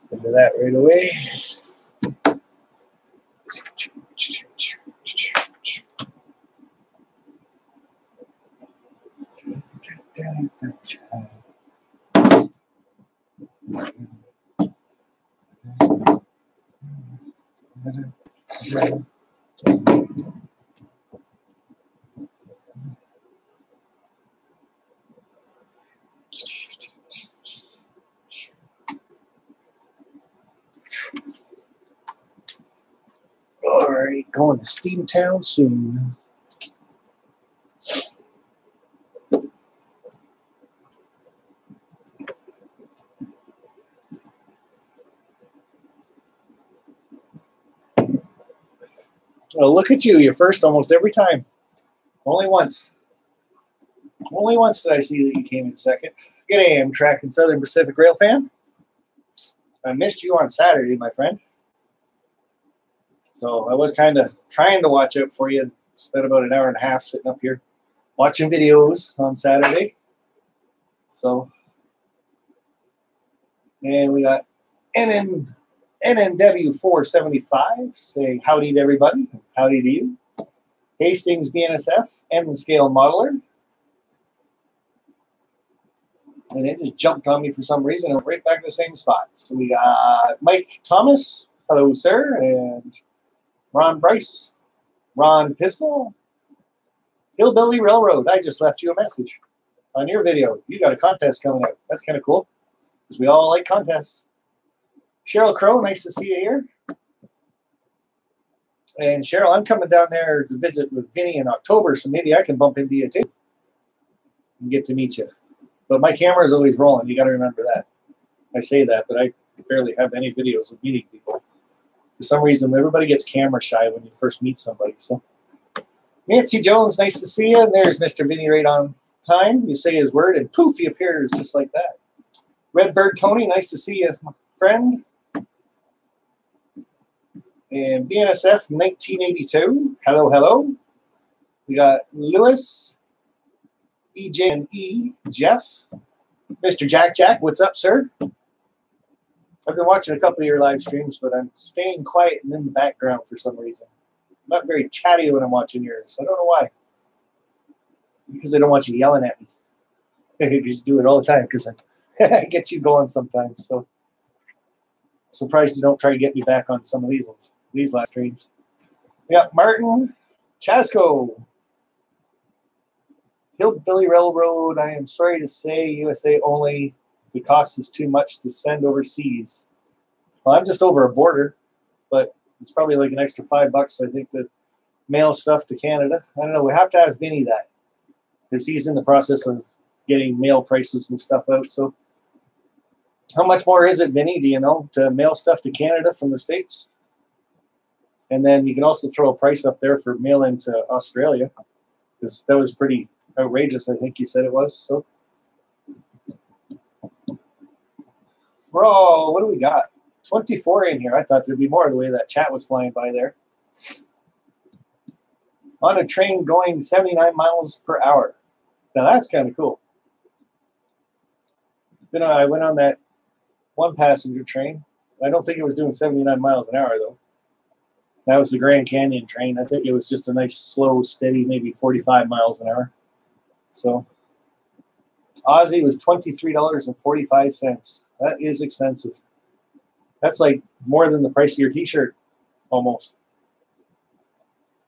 Into that right away. All right, going to Steamtown soon. Well, look at you. You're first almost every time. Only once. Only once did I see that you came in second. G'day, Amtrak and Southern Pacific Rail fan. I missed you on Saturday, my friend. So I was kind of trying to watch out for you. Spent about an hour and a half sitting up here watching videos on Saturday. So, and we got NNW 475 saying howdy to everybody. Howdy to you. Hastings BNSF, M Scale Modeler. And it just jumped on me for some reason and right back to the same spot. So we got Mike Thomas. Hello, sir. And Ron Bryce. Ron Piskel. Hillbilly Railroad. I just left you a message on your video. You got a contest coming out. That's kind of cool because we all like contests. Cheryl Crow, nice to see you here. And Cheryl, I'm coming down there to visit with Vinny in October, so maybe I can bump into you too and get to meet you. But my camera is always rolling. You got to remember that. I say that, but I barely have any videos of meeting people. For some reason, everybody gets camera shy when you first meet somebody. So, Nancy Jones, nice to see you. And there's Mr. Vinny right on time. You say his word, and poof, he appears just like that. Redbird Tony, nice to see you, my friend. And BNSF 1982. Hello, hello. We got Lewis. EJ and E, Jeff, Mr. Jack, what's up, sir? I've been watching a couple of your live streams, but I'm staying quiet and in the background for some reason. I'm not very chatty when I'm watching yours. I don't know why. Because I don't want you yelling at me. Because you do it all the time, because I get you going sometimes. So surprised you don't try to get me back on some of these ones, these live streams. We got Martin Chasco. Hillbilly Railroad, I am sorry to say, USA only. The cost is too much to send overseas. Well, I'm just over a border, but it's probably like an extra $5, I think, to mail stuff to Canada. I don't know. We have to ask Vinny that because he's in the process of getting mail prices and stuff out. So how much more is it, Vinny, do you know, to mail stuff to Canada from the States? And then you can also throw a price up there for mail into Australia because that was pretty outrageous, I think you said it was. So we're all, what do we got? 24 in here. I thought there'd be more the way that chat was flying by there. On a train going 79 miles per hour. Now that's kind of cool. Then I went on that one passenger train. I don't think it was doing 79 miles an hour though. That was the Grand Canyon train. I think it was just a nice, slow, steady, maybe 45 miles an hour. So Aussie was $23.45. That is expensive. That's like more than the price of your t-shirt, almost.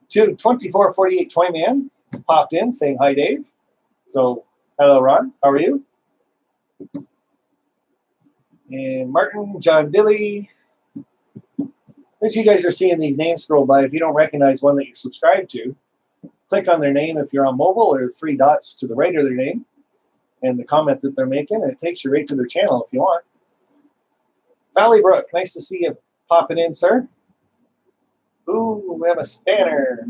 2448 Toy Man popped in saying hi, Dave. So hello, Ron. How are you? And Martin, John Dilly. As you guys are seeing these names scroll by, if you don't recognize one that you're subscribed to, click on their name if you're on mobile, or the 3 dots to the right of their name and the comment that they're making, and it takes you right to their channel if you want. Valley Brook, nice to see you popping in, sir. Ooh, we have a spanner.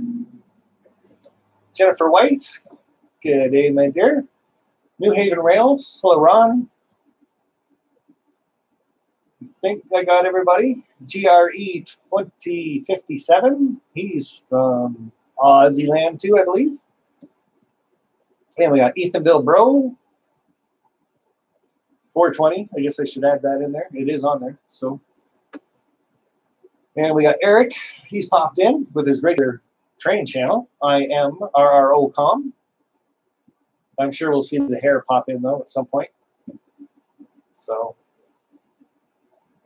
Jennifer White, good day, my dear. New Haven Rails, hello, Ron. I think I got everybody. GRE 2057. He's from Aussie land too, I believe. And we got Ethanville Bro 420. I guess I should add that in there. It is on there. So, and we got Eric. He's popped in with his regular training channel. I am RROcom. I'm sure we'll see the hair pop in though at some point. So,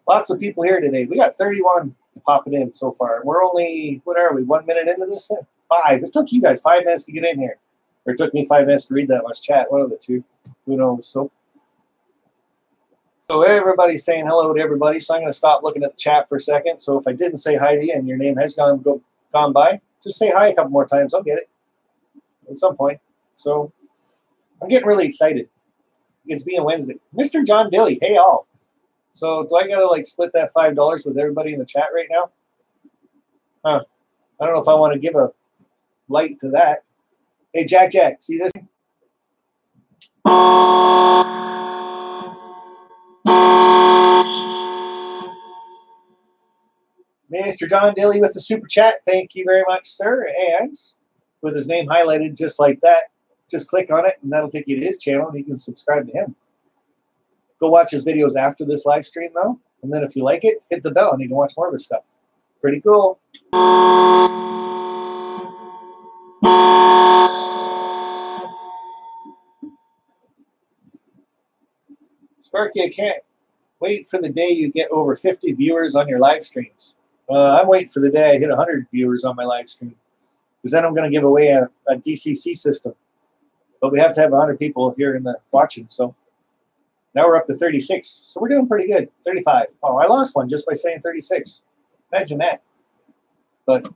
lots of people here today. We got 31 popping in so far. We're only, what are we, 1 minute into this thing? 5. It took you guys 5 minutes to get in here. Or it took me 5 minutes to read that much chat. One of the two. Who knows? So everybody's saying hello to everybody. So I'm going to stop looking at the chat for a second. So if I didn't say hi to you and your name has gone by, just say hi a couple more times. I'll get it at some point. So I'm getting really excited. It's being Wednesday. Mr. John Dilly, hey all. So do I got to like split that $5 with everybody in the chat right now? Huh. I don't know if I want to give a light to that. Hey, Jack, see this? Mr. John Dilly with the super chat. Thank you very much, sir. And with his name highlighted just like that, just click on it and that'll take you to his channel and you can subscribe to him. Go watch his videos after this live stream though. And then if you like it, hit the bell and you can watch more of his stuff. Pretty cool. Sparky, I can't wait for the day you get over 50 viewers on your live streams. I'm waiting for the day I hit 100 viewers on my live stream. Because then I'm going to give away a DCC system. But we have to have 100 people here in the watching. So now we're up to 36. So we're doing pretty good. 35. Oh, I lost one just by saying 36. Imagine that. But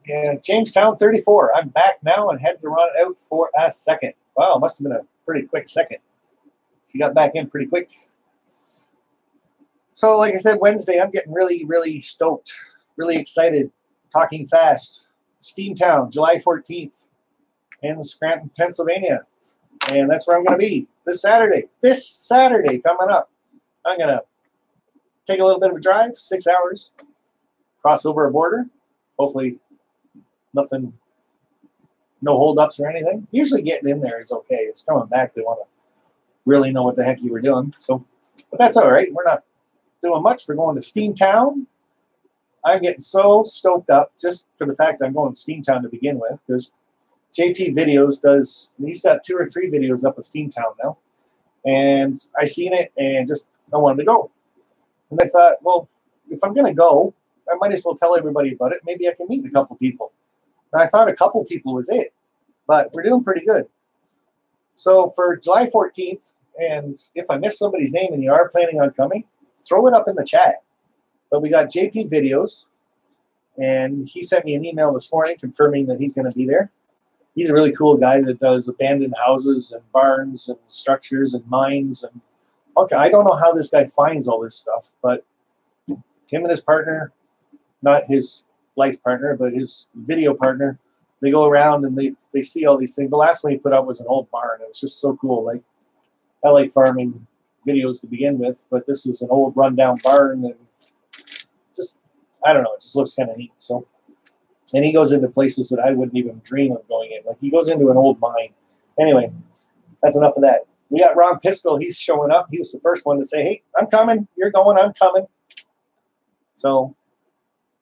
yeah, Jamestown 34. I'm back now and had to run out for a second. Wow, must have been a pretty quick second. She got back in pretty quick. So like I said, Wednesday, I'm getting really, really stoked. Really excited. Talking fast. Steamtown, July 14th in Scranton, Pennsylvania. And that's where I'm going to be this Saturday. This Saturday coming up. I'm going to take a little bit of a drive, 6 hours, cross over a border. Hopefully nothing, no holdups or anything. Usually getting in there is okay. It's coming back. They want to really know what the heck you were doing. So, but that's all right. We're not doing much. We're going to Steamtown. I'm getting so stoked up just for the fact I'm going to Steamtown to begin with because JP Videos does, he's got 2 or 3 videos up of Steamtown now. And I seen it and just, I wanted to go. And I thought, well, if I'm going to go, I might as well tell everybody about it. Maybe I can meet a couple people. And I thought a couple people was it. But we're doing pretty good. So for July 14th, and if I miss somebody's name and you are planning on coming, throw it up in the chat. But we got JP Videos, and he sent me an email this morning confirming that he's going to be there. He's a really cool guy that does abandoned houses and barns and structures and mines. And okay, I don't know how this guy finds all this stuff, but him and his partner, not his life partner, but his video partner, they go around and they see all these things. The last one he put up was an old barn. It was just so cool. Like, I like farming videos to begin with, but this is an old rundown barn and just, I don't know, it just looks kind of neat. So, and he goes into places that I wouldn't even dream of going in. Like, he goes into an old mine. Anyway, that's enough of that. We got Ron Piskel. He's showing up. He was the first one to say, hey, I'm coming. You're going. I'm coming. So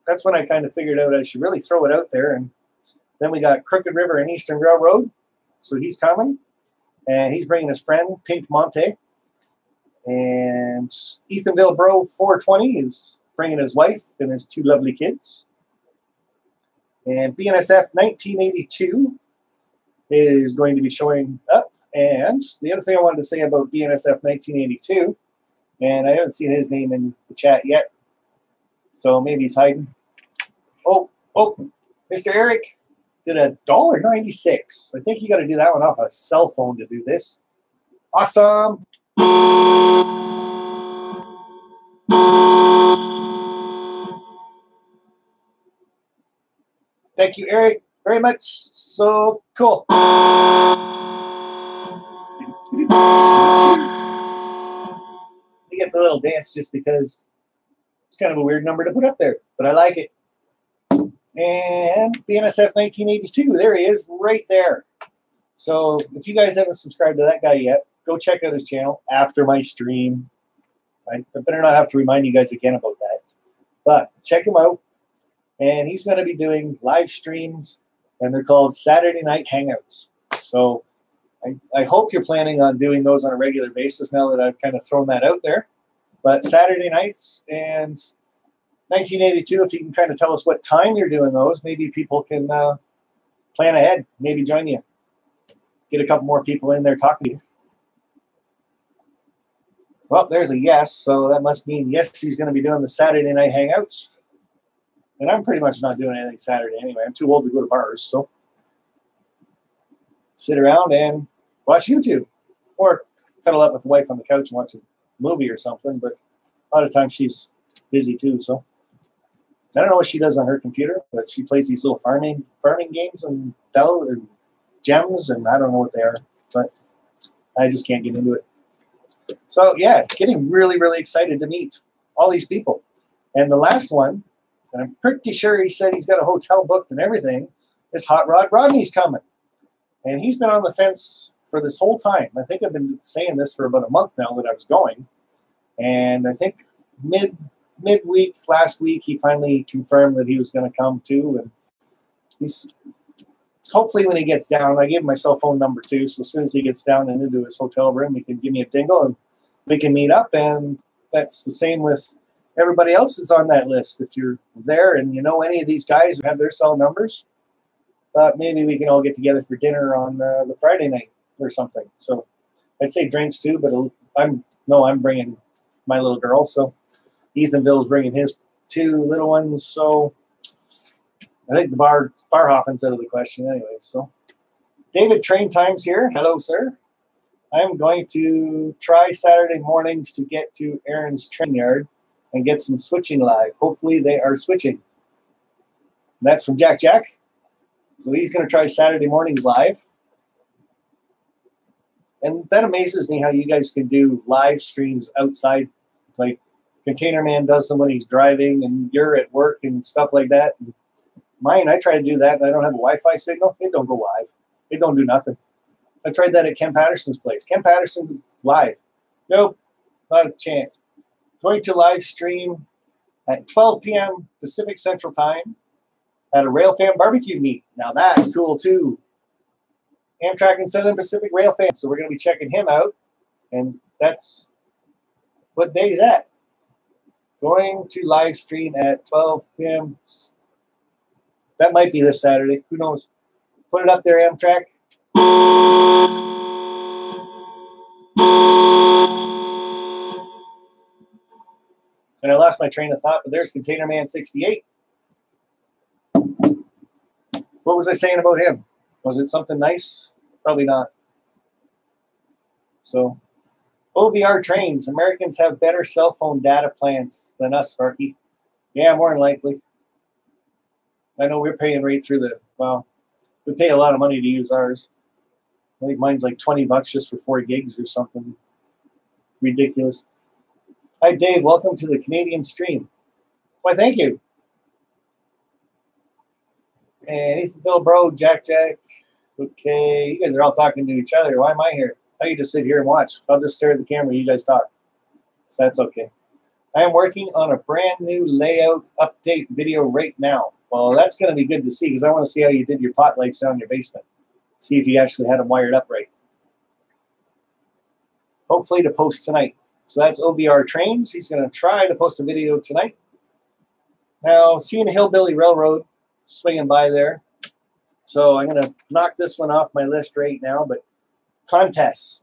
that's when I kind of figured out I should really throw it out there. And then we got Crooked River and Eastern Railroad. So he's coming. And he's bringing his friend, Pink Monte. And Ethanville Bro 420 is bringing his wife and his 2 lovely kids. And BNSF 1982 is going to be showing up. And the other thing I wanted to say about BNSF 1982, and I haven't seen his name in the chat yet, so maybe he's hiding. Oh, Mr. Eric did $1.96. I think you got to do that one off a cell phone to do this. Awesome. Thank you, Eric, very much. So cool. You get the little dance just because It's kind of a weird number to put up there, but I like it. And the NSF 1982, there he is, right there. So if you guys haven't subscribed to that guy yet, go check out his channel after my stream. I better not have to remind you guys again about that. But check him out. And he's going to be doing live streams, and they're called Saturday Night Hangouts. So I hope you're planning on doing those on a regular basis now that I've kind of thrown that out there. But Saturday nights and 1982, if you can kind of tell us what time you're doing those, maybe people can plan ahead, maybe join you. Get a couple more people in there talking to you. Well, there's a yes, so that must mean yes, he's going to be doing the Saturday Night Hangouts. And I'm pretty much not doing anything Saturday anyway. I'm too old to go to bars, so sit around and watch YouTube. Or cuddle up with the wife on the couch and watch a movie or something, but a lot of times she's busy too, so. I don't know what she does on her computer, but she plays these little farming games and gems, and I don't know what they are, but I just can't get into it. So yeah, getting really, really excited to meet all these people. And the last one, and I'm pretty sure he said he's got a hotel booked and everything, is Hot Rod Rodney's coming. And he's been on the fence for this whole time. I think I've been saying this for about a month now that I was going. And I think midweek last week, he finally confirmed that he was going to come too. And he's hopefully when he gets down, I gave him my cell phone number too. So as soon as he gets down and into his hotel room, he can give me a dingle and we can meet up. And that's the same with everybody else that's on that list. If you're there and you know any of these guys who have their cell numbers, maybe we can all get together for dinner on the Friday night or something. So I'd say drinks too, but I'm bringing my little girl. So Ethanville's bringing his two little ones. So I think the bar hopping's out of the question anyway. So David Train Times here. Hello, sir. I'm going to try Saturday mornings to get to Aaron's train yard and get some switching live. Hopefully they are switching. And that's from Jack Jack. So he's going to try Saturday mornings live. And that amazes me how you guys can do live streams outside. Like Container Man does them when he's driving and you're at work and stuff like that. And mine, I try to do that and I don't have a Wi-Fi signal. It don't go live. It don't do nothing. I tried that at Ken Patterson's place. Ken Patterson live. Nope, not a chance. Going to live stream at 12 p.m. Pacific Central Time at a Railfan barbecue meet. Now that's cool too. Amtrak and Southern Pacific Railfan. So we're going to be checking him out. And that's what day is that? Going to live stream at 12 p.m. That might be this Saturday. Who knows? Put it up there, Amtrak. And I lost my train of thought, but there's Container Man 68. What was I saying about him? Was it something nice? Probably not. So, OVR trains. Americans have better cell phone data plans than us, Sparky. Yeah, more than likely. I know we're paying right through the, well, we pay a lot of money to use ours. I think mine's like $20 just for 4 gigs or something ridiculous. Hi, Dave. Welcome to the Canadian stream. Why, thank you. And Ethanville, bro, Jack Jack. Okay, you guys are all talking to each other. Why am I here? I can just sit here and watch. I'll just stare at the camera. You guys talk. So that's okay. I am working on a brand new layout update video right now. Well, that's going to be good to see because I want to see how you did your pot lights down in your basement. See if you actually had them wired up right. Hopefully to post tonight. So that's OVR Trains. He's going to try to post a video tonight. Now, seeing Hillbilly Railroad swinging by there. So I'm going to knock this one off my list right now. But contests.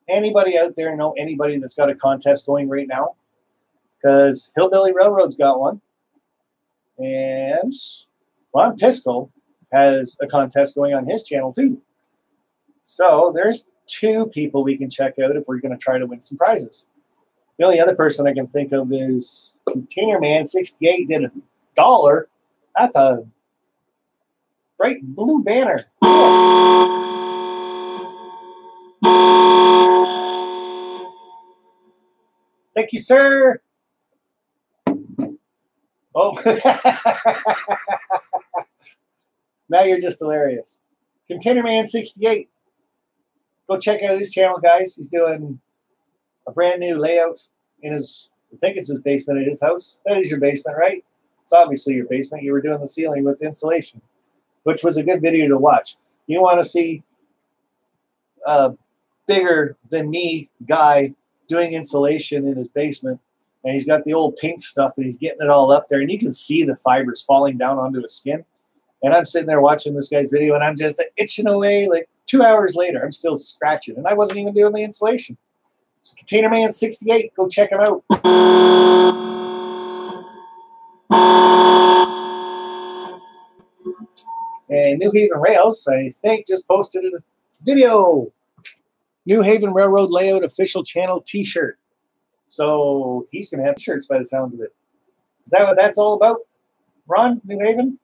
Anybody out there know anybody that's got a contest going right now? Because Hillbilly Railroad's got one. And Ron Piskel has a contest going on his channel too. So there's 2 people we can check out if we're going to try to win some prizes. The only other person I can think of is Container Man 68 did $1. That's a bright blue banner. Thank you, sir. Oh, now you're just hilarious. Container Man 68. Go check out his channel, guys. He's doing a brand new layout in his, I think it's his basement at his house. That is your basement, right? It's obviously your basement. You were doing the ceiling with insulation, which was a good video to watch. You want to see a bigger than me guy doing insulation in his basement, and he's got the old pink stuff and he's getting it all up there, and you can see the fibers falling down onto his skin. And I'm sitting there watching this guy's video, and I'm just itching away. Like 2 hours later, I'm still scratching, and I wasn't even doing the insulation. So Container Man 68, go check him out. And New Haven Rails, I think, just posted a video. New Haven Railroad Layout official channel t-shirt. So he's going to have shirts by the sounds of it. Is that what that's all about? Ron, New Haven?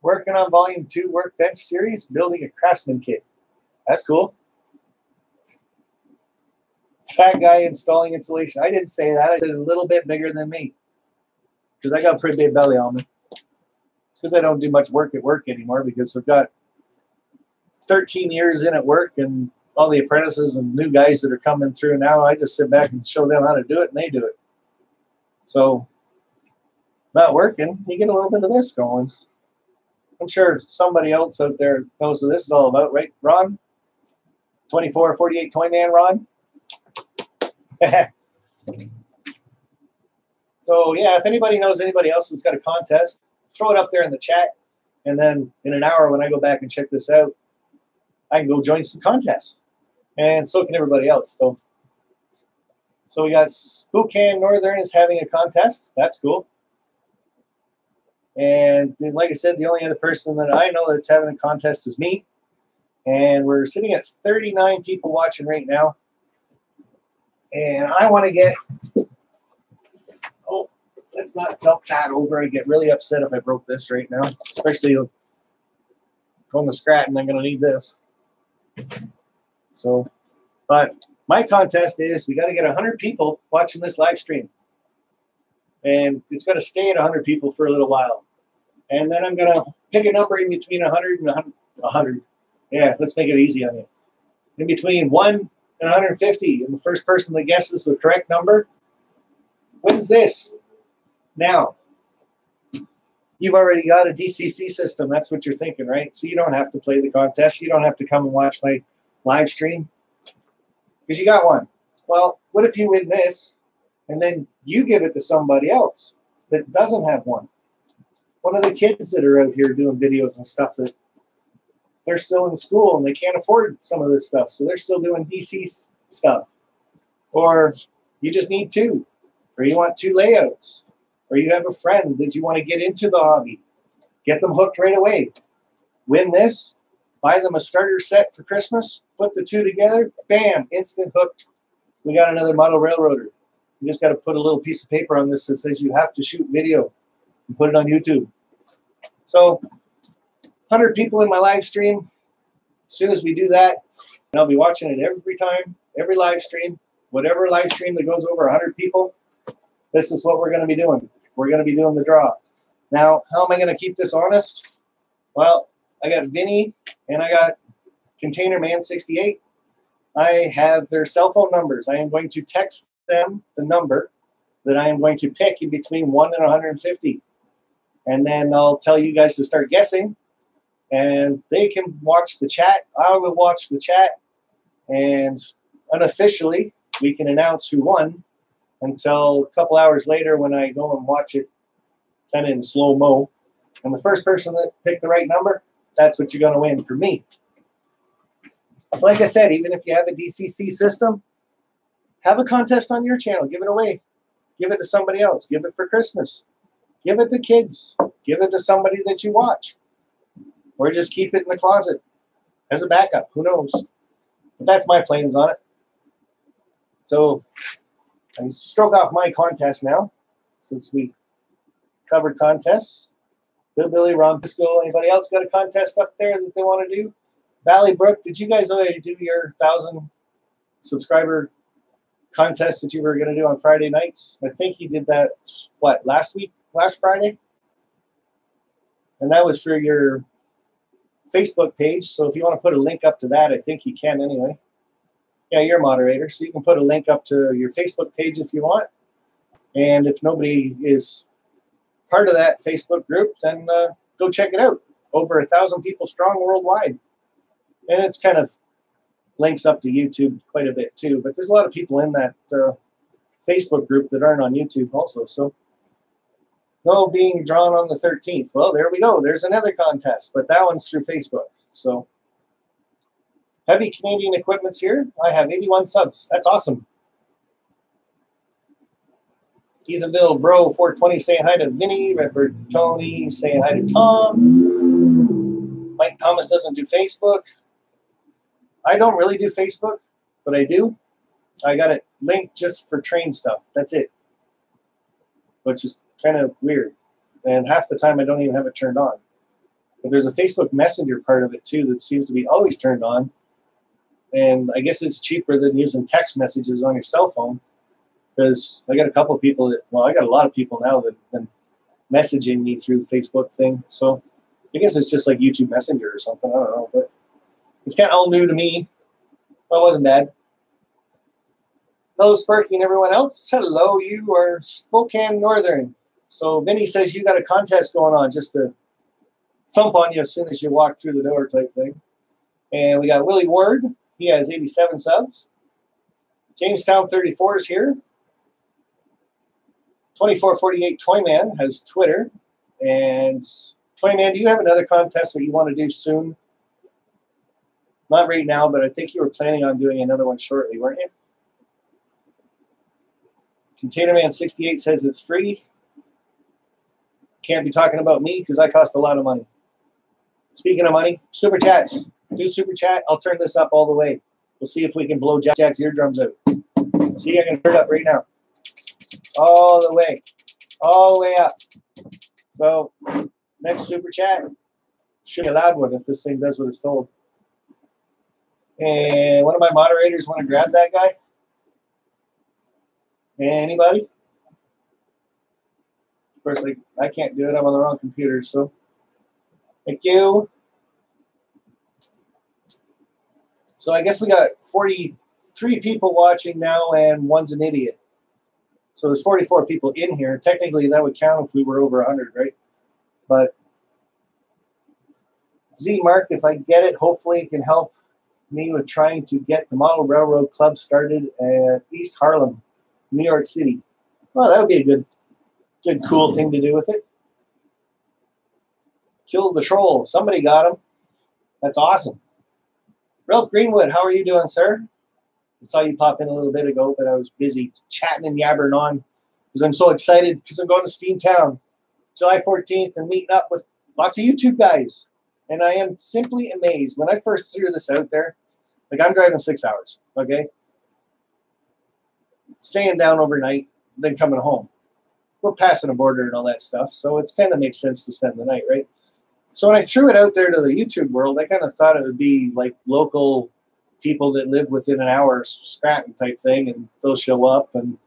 Working on Volume 2 Workbench Series, building a Craftsman kit. That's cool. Fat guy installing insulation. I didn't say that. I said a little bit bigger than me. Because I got a pretty big belly on me. It's because I don't do much work at work anymore, because I've got 13 years in at work, and all the apprentices and new guys that are coming through now, I just sit back and show them how to do it, and they do it. So, not working, you get a little bit of this going. I'm sure somebody else out there knows what this is all about, right, Ron? 2448 Toy Man, Ron? So, yeah, if anybody knows anybody else that's got a contest, throw it up there in the chat, and then in an hour when I go back and check this out, I can go join some contests. And so can everybody else. So we got Spokane Northern is having a contest. That's cool. And like I said, the only other person that I know that's having a contest is me. And we're sitting at 39 people watching right now. And I want to get, oh, let's not dump that over. I get really upset if I broke this right now, especially going to scratch, and I'm going to need this. So, but my contest is we got to get 100 people watching this live stream. And it's going to stay at 100 people for a little while. And then I'm going to pick a number in between 100 and 100. Yeah, let's make it easy on you. In between 1 and 150. And the first person that guesses the correct number wins this. Now, you've already got a DCC system. That's what you're thinking, right? So you don't have to play the contest. You don't have to come and watch my live stream because you got one. Well, what if you win this and then you give it to somebody else that doesn't have one? One of the kids that are out here doing videos and stuff that they're still in school and they can't afford some of this stuff, so they're still doing DC stuff. Or you just need two, or you want two layouts, or you have a friend that you want to get into the hobby. Get them hooked right away. Win this, buy them a starter set for Christmas, put the two together, bam, instant hooked. We got another model railroader. You just got to put a little piece of paper on this that says you have to shoot video and put it on YouTube. So 100 people in my live stream. As soon as we do that, and I'll be watching it every time, every live stream, whatever live stream that goes over 100 people, this is what we're going to be doing. We're going to be doing the draw. Now, how am I going to keep this honest? Well, I got Vinny and I got Container Man 68. I have their cell phone numbers. I am going to text them the number that I am going to pick in between 1 and 150. And then I'll tell you guys to start guessing. And they can watch the chat. I will watch the chat. And unofficially, we can announce who won until a couple hours later when I go and watch it kind of in slow-mo. And the first person that picked the right number, that's what you're going to win for me. Like I said, even if you have a DCC system, have a contest on your channel. Give it away. Give it to somebody else. Give it for Christmas. Give it to kids. Give it to somebody that you watch. Or just keep it in the closet as a backup. Who knows? But that's my plans on it. So I stroke off my contest now, since we covered contests. Billy, Ron Pisco, anybody else got a contest up there that they want to do? Valley Brook, did you guys already do your 1,000 subscriber contest that you were going to do on Friday nights? I think you did that, what, last week? last Friday. And that was for your Facebook page. So if you want to put a link up to that, I think you can anyway. Yeah, you're a moderator, so you can put a link up to your Facebook page if you want. And if nobody is part of that Facebook group, then go check it out. Over 1,000 people strong worldwide. And it's kind of links up to YouTube quite a bit too. But there's a lot of people in that Facebook group that aren't on YouTube also. So no being drawn on the 13th. Well, there we go. There's another contest, but that one's through Facebook. So Heavy Canadian Equipment's here. I have 81 subs. That's awesome. Ethanville Bro 420 saying hi to Vinny. Redbird Tony saying hi to Tom. Mike Thomas doesn't do Facebook. I don't really do Facebook, but I do. I got it linked just for train stuff. That's it. Which is kind of weird. And half the time I don't even have it turned on. But there's a Facebook Messenger part of it too that seems to be always turned on. And I guess it's cheaper than using text messages on your cell phone. Because I got a couple of people that, well, I got a lot of people now that have been messaging me through Facebook thing. So I guess it's just like YouTube Messenger or something. I don't know. But it's kind of all new to me. Well, it wasn't bad. Hello, Sparky and everyone else. Hello, you are Spokane Northern. So Vinny says you got a contest going on just to thump on you as soon as you walk through the door type thing. And we got Willie Ward. He has 87 subs. Jamestown 34 is here. 2448 Toyman has Twitter. And Toyman, do you have another contest that you want to do soon? Not right now, but I think you were planning on doing another one shortly, weren't you? Containerman68 says it's free. Can't be talking about me because I cost a lot of money. Speaking of money, super chats. Do super chat. I'll turn this up all the way. We'll see if we can blow Jack's eardrums out. See, I can turn it up right now. All the way. All the way up. So, next super chat. Should be a loud one if this thing does what it's told. And one of my moderators want to grab that guy? Anybody? Of course, I can't do it. I'm on the wrong computer, so thank you. So I guess we got 43 people watching now, and one's an idiot. So there's 44 people in here. Technically, that would count if we were over 100, right? But Z Mark, if I get it, hopefully it can help me with trying to get the Model Railroad Club started at East Harlem, New York City. Well, that would be a good, cool thing to do with it. Kill the troll. Somebody got him. That's awesome. Ralph Greenwood, how are you doing, sir? I saw you pop in a little bit ago, but I was busy chatting and yabbering on because I'm so excited because I'm going to Steamtown July 14th and meeting up with lots of YouTube guys. And I am simply amazed. When I first threw this out there, like I'm driving 6 hours, okay? Staying down overnight, then coming home. We're passing a border and all that stuff, so it's kind of makes sense to spend the night, right? So when I threw it out there to the YouTube world, I kind of thought it would be like local people that live within an hour Scranton type thing, and they'll show up, and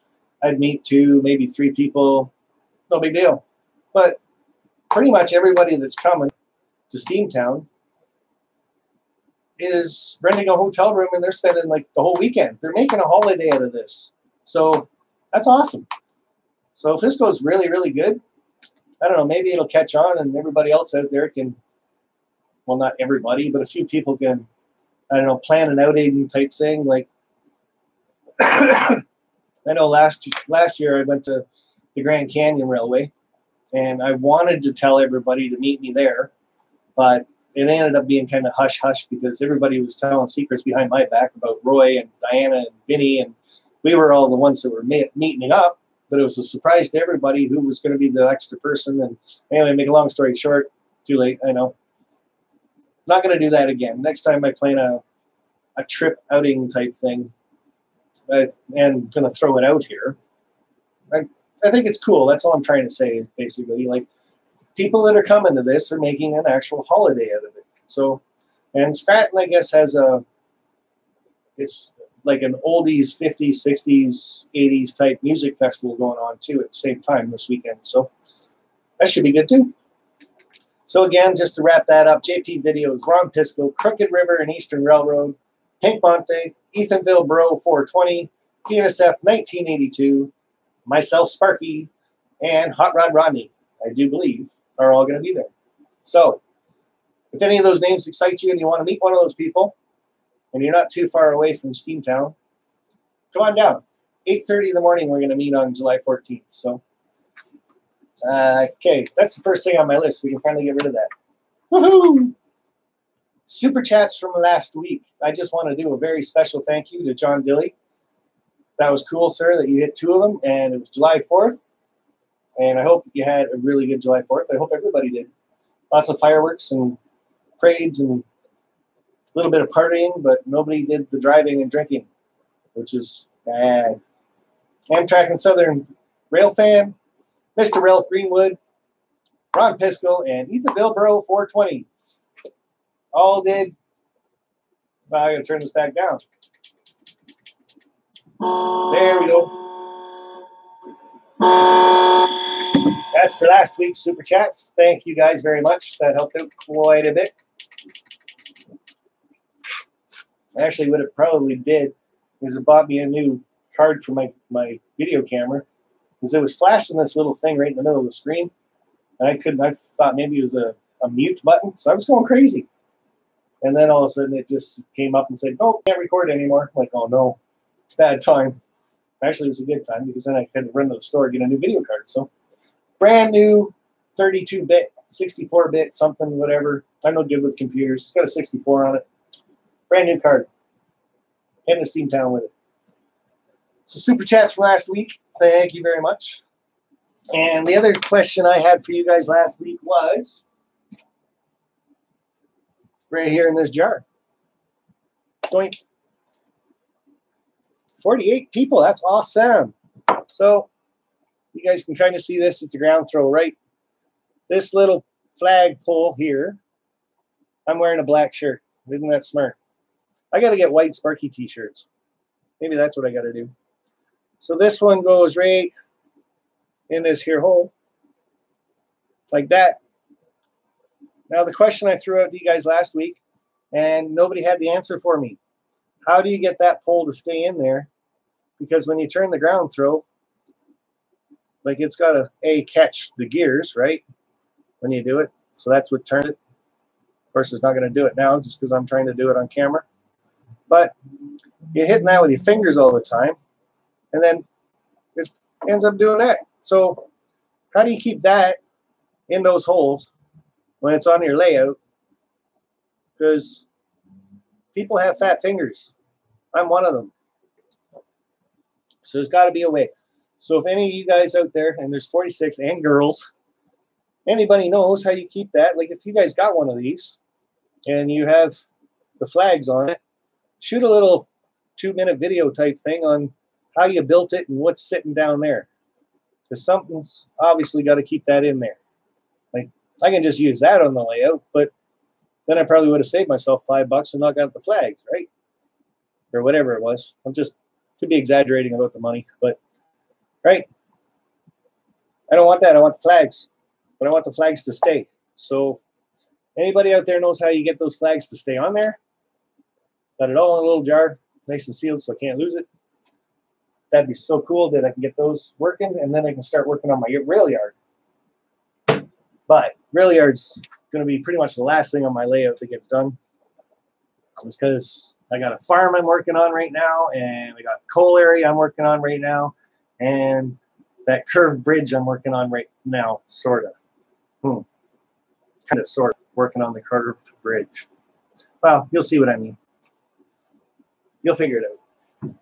I'd meet 2, maybe 3 people. No big deal. But pretty much everybody that's coming to Steamtown is renting a hotel room, and they're spending like the whole weekend. They're making a holiday out of this. So that's awesome. So if this goes really, really good, I don't know, maybe it'll catch on and everybody else out there can, well, not everybody, but a few people can, I don't know, plan an outing type thing. Like, I know last year I went to the Grand Canyon Railway, and I wanted to tell everybody to meet me there, but it ended up being kind of hush-hush because everybody was telling secrets behind my back about Roy and Diana and Vinny, and we were all the ones that were meeting up. But it was a surprise to everybody who was going to be the extra person. And anyway, make a long story short, too late, I know. Not going to do that again. Next time I plan a trip outing type thing, and going to throw it out here. I think it's cool. That's all I'm trying to say, basically. Like, people that are coming to this are making an actual holiday out of it. So, and Scranton, I guess, has it's like an oldies, 50s, 60s, 80s type music festival going on too at the same time this weekend. So That should be good too. So again, just to wrap that up, JP Videos, Ron Pisco, Crooked River and Eastern Railroad, Pink Monte, Ethanville Bro 420, PNSF 1982, myself Sparky, and Hot Rod Rodney, I do believe, are all going to be there. So if any of those names excite you and you want to meet one of those people, and you're not too far away from Steamtown, come on down. 8:30 in the morning, we're going to meet on July 14th. So, okay, that's the first thing on my list. We can finally get rid of that. Woohoo! Super chats from last week. I just want to do a very special thank you to John Dilly. That was cool, sir, that you hit 2 of them, and it was July 4th. And I hope you had a really good July 4th. I hope everybody did. Lots of fireworks and parades and a little bit of partying, but nobody did the driving and drinking, which is bad. Amtrak and Southern Rail fan, Mr. Ralph Greenwood, Ron Pisco, and Ethan Bilbro 420. All did. Well, I gotta turn this back down. There we go. That's for last week's Super Chats. Thank you guys very much. That helped out quite a bit. Actually, what it probably did is it bought me a new card for my video camera, because it was flashing this little thing right in the middle of the screen, and I thought maybe it was a mute button, so I was going crazy. And then all of a sudden it just came up and said, "Oh, can't record anymore." I'm like, oh no, bad time. Actually, it was a good time, because then I had to run to the store and get a new video card. So brand new 32-bit, 64-bit, something, whatever. I'm no good with computers. It's got a 64 on it. Brand new card. Heading to Steamtown with it. So super chats from last week. Thank you very much. And the other question I had for you guys last week was right here in this jar. Doink. 48 people. That's awesome. So you guys can kind of see this. It's a ground throw, right? This little flagpole here. I'm wearing a black shirt. Isn't that smart? I got to get white Sparky t-shirts. Maybe that's what I got to do. So this one goes right in this here hole. Like that. Now the question I threw out to you guys last week, and nobody had the answer for me. How do you get that pole to stay in there? Because when you turn the ground throw, like it's got to catch the gears, right? When you do it. So that's what turned it. Of course, it's not going to do it now just because I'm trying to do it on camera. But you're hitting that with your fingers all the time, and then it ends up doing that. So how do you keep that in those holes when it's on your layout? Because people have fat fingers. I'm one of them. So there's got to be a way. So if any of you guys out there, and there's 46, and girls, anybody knows how you keep that, like if you guys got one of these and you have the flags on it, shoot a little 2-minute video type thing on how you built it and what's sitting down there. Because something's obviously got to keep that in there. Like I can just use that on the layout, but then I probably would have saved myself $5 and not got the flags, right? Or whatever it was. I'm just could be exaggerating about the money, but right. I don't want that. I want the flags, but I want the flags to stay. So anybody out there knows how you get those flags to stay on there? Got it all in a little jar, nice and sealed, so I can't lose it. That'd be so cool that I can get those working, and then I can start working on my rail yard. But rail yard's going to be pretty much the last thing on my layout that gets done. It's because I got a farm I'm working on right now, and we got the coal area I'm working on right now, and that curved bridge I'm working on right now, sort of. Kind of, sort of, working on the curved bridge. Well, you'll see what I mean. You'll figure it out.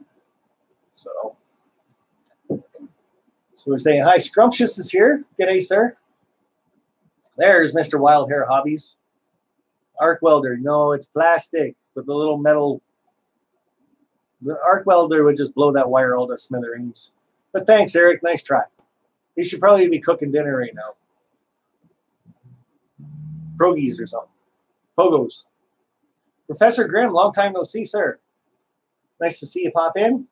So we're saying, hi, Scrumptious is here. G'day, sir. There's Mr. Wild Hair Hobbies. Arc welder. No, it's plastic with a little metal. The arc welder would just blow that wire all to smithereens. But thanks, Eric. Nice try. You should probably be cooking dinner right now. Progies or something. Pogos. Professor Grimm, long time no see, sir. Nice to see you pop in.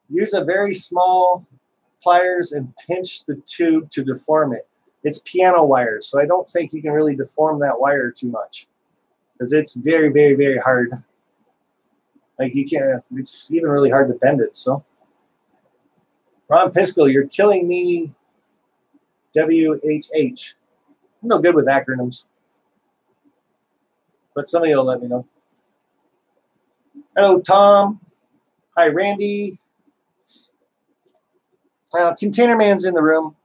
Use a very small pliers and pinch the tube to deform it. it's piano wire, so I don't think you can really deform that wire too much because it's very, very, very hard. Like you can't, it's even really hard to bend it. So, Ron Pisco, you're killing me. WHH. I'm no good with acronyms, but somebody will let me know. Hello, Tom. Hi, Randy. Container Man's in the room.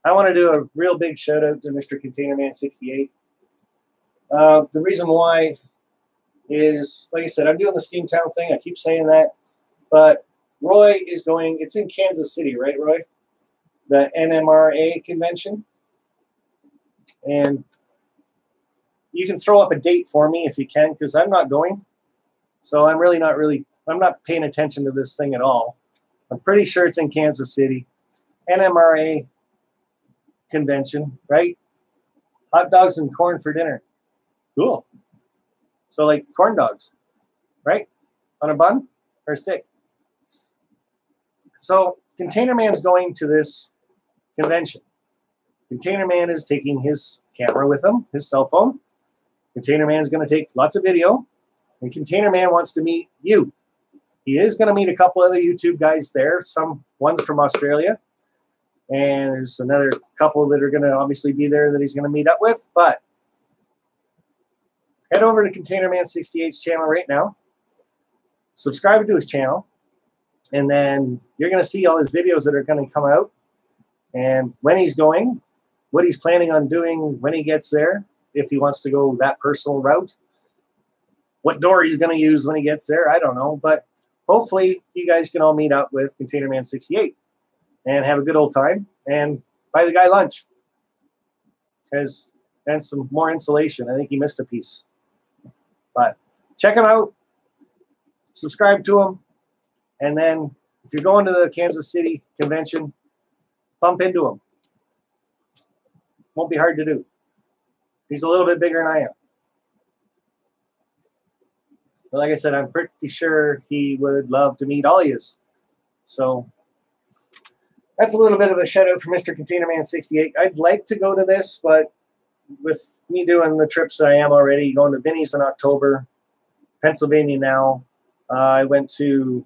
I want to do a real big shout out to Mr. Container Man 68. The reason why is, like I said, I'm doing the Steamtown thing. I keep saying that. But Roy is going, it's in Kansas City, right, Roy? The NMRA convention. And you can throw up a date for me if you can, because I'm not going. So I'm not paying attention to this thing at all. I'm pretty sure it's in Kansas City. NMRA convention, right? Hot dogs and corn for dinner. Cool. So like corn dogs, right? On a bun or a stick. So Container Man's going to this convention. Container Man is taking his camera with him, his cell phone. Container Man is going to take lots of video. And Container Man wants to meet you. He is going to meet a couple other YouTube guys there. One's from Australia. And there's another couple that are going to obviously be there that he's going to meet up with. But head over to Container Man 68's channel right now. Subscribe to his channel. And then you're going to see all his videos that are going to come out. And when he's going, what he's planning on doing when he gets there, if he wants to go that personal route. What door he's going to use when he gets there, I don't know. But hopefully you guys can all meet up with Container Man 68 and have a good old time and buy the guy lunch. And some more insulation. I think he missed a piece. But check him out. Subscribe to him. And then if you're going to the Kansas City convention, bump into him. Won't be hard to do. He's a little bit bigger than I am. But like I said, I'm pretty sure he would love to meet all of you. So that's a little bit of a shout out for Mr. Container Man 68. I'd like to go to this, but with me doing the trips that I am already, going to Vinnie's in October, Pennsylvania now. I went to,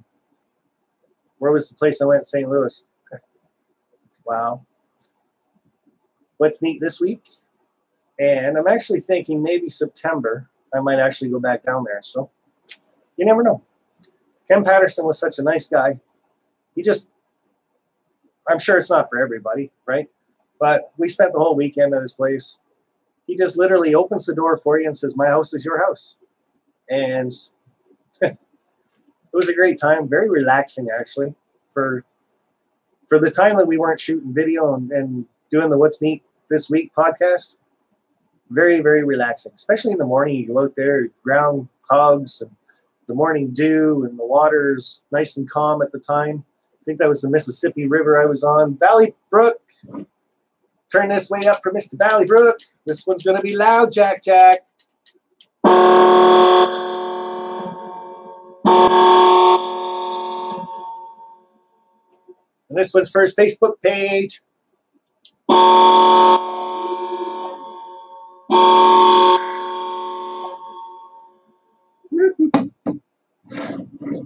where was the place I went? St. Louis. Wow. What's neat this week? And I'm actually thinking maybe September, I might actually go back down there. So you never know. Ken Patterson was such a nice guy. He just, I'm sure it's not for everybody, right? But we spent the whole weekend at his place. He just literally opens the door for you and says, my house is your house. And it was a great time. Very relaxing, actually, for the time that we weren't shooting video and doing the What's Neat This Week podcast. Very, very relaxing, especially in the morning. You go out there, ground hogs, and the morning dew, and the water's nice and calm at the time. I think that was the Mississippi River I was on. Valley Brook. Turn this way up for Mr. Valley Brook. This one's going to be loud, Jack Jack. And this one's for his Facebook page.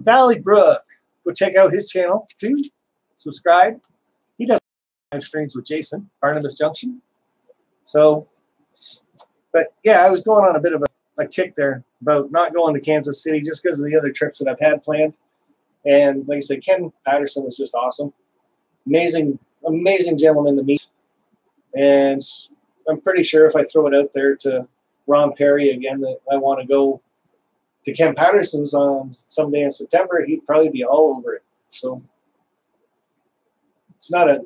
Valley Brook. Go check out his channel too. Subscribe. He does live streams with Jason, Barnabas Junction. So, but yeah, I was going on a bit of a kick there about not going to Kansas City just because of the other trips that I've had planned. And like I said, Ken Patterson was just awesome. Amazing, amazing gentleman to meet. And I'm pretty sure if I throw it out there to Ron Perry again that I want to go to Ken Patterson's on someday in September, he'd probably be all over it. So it's not a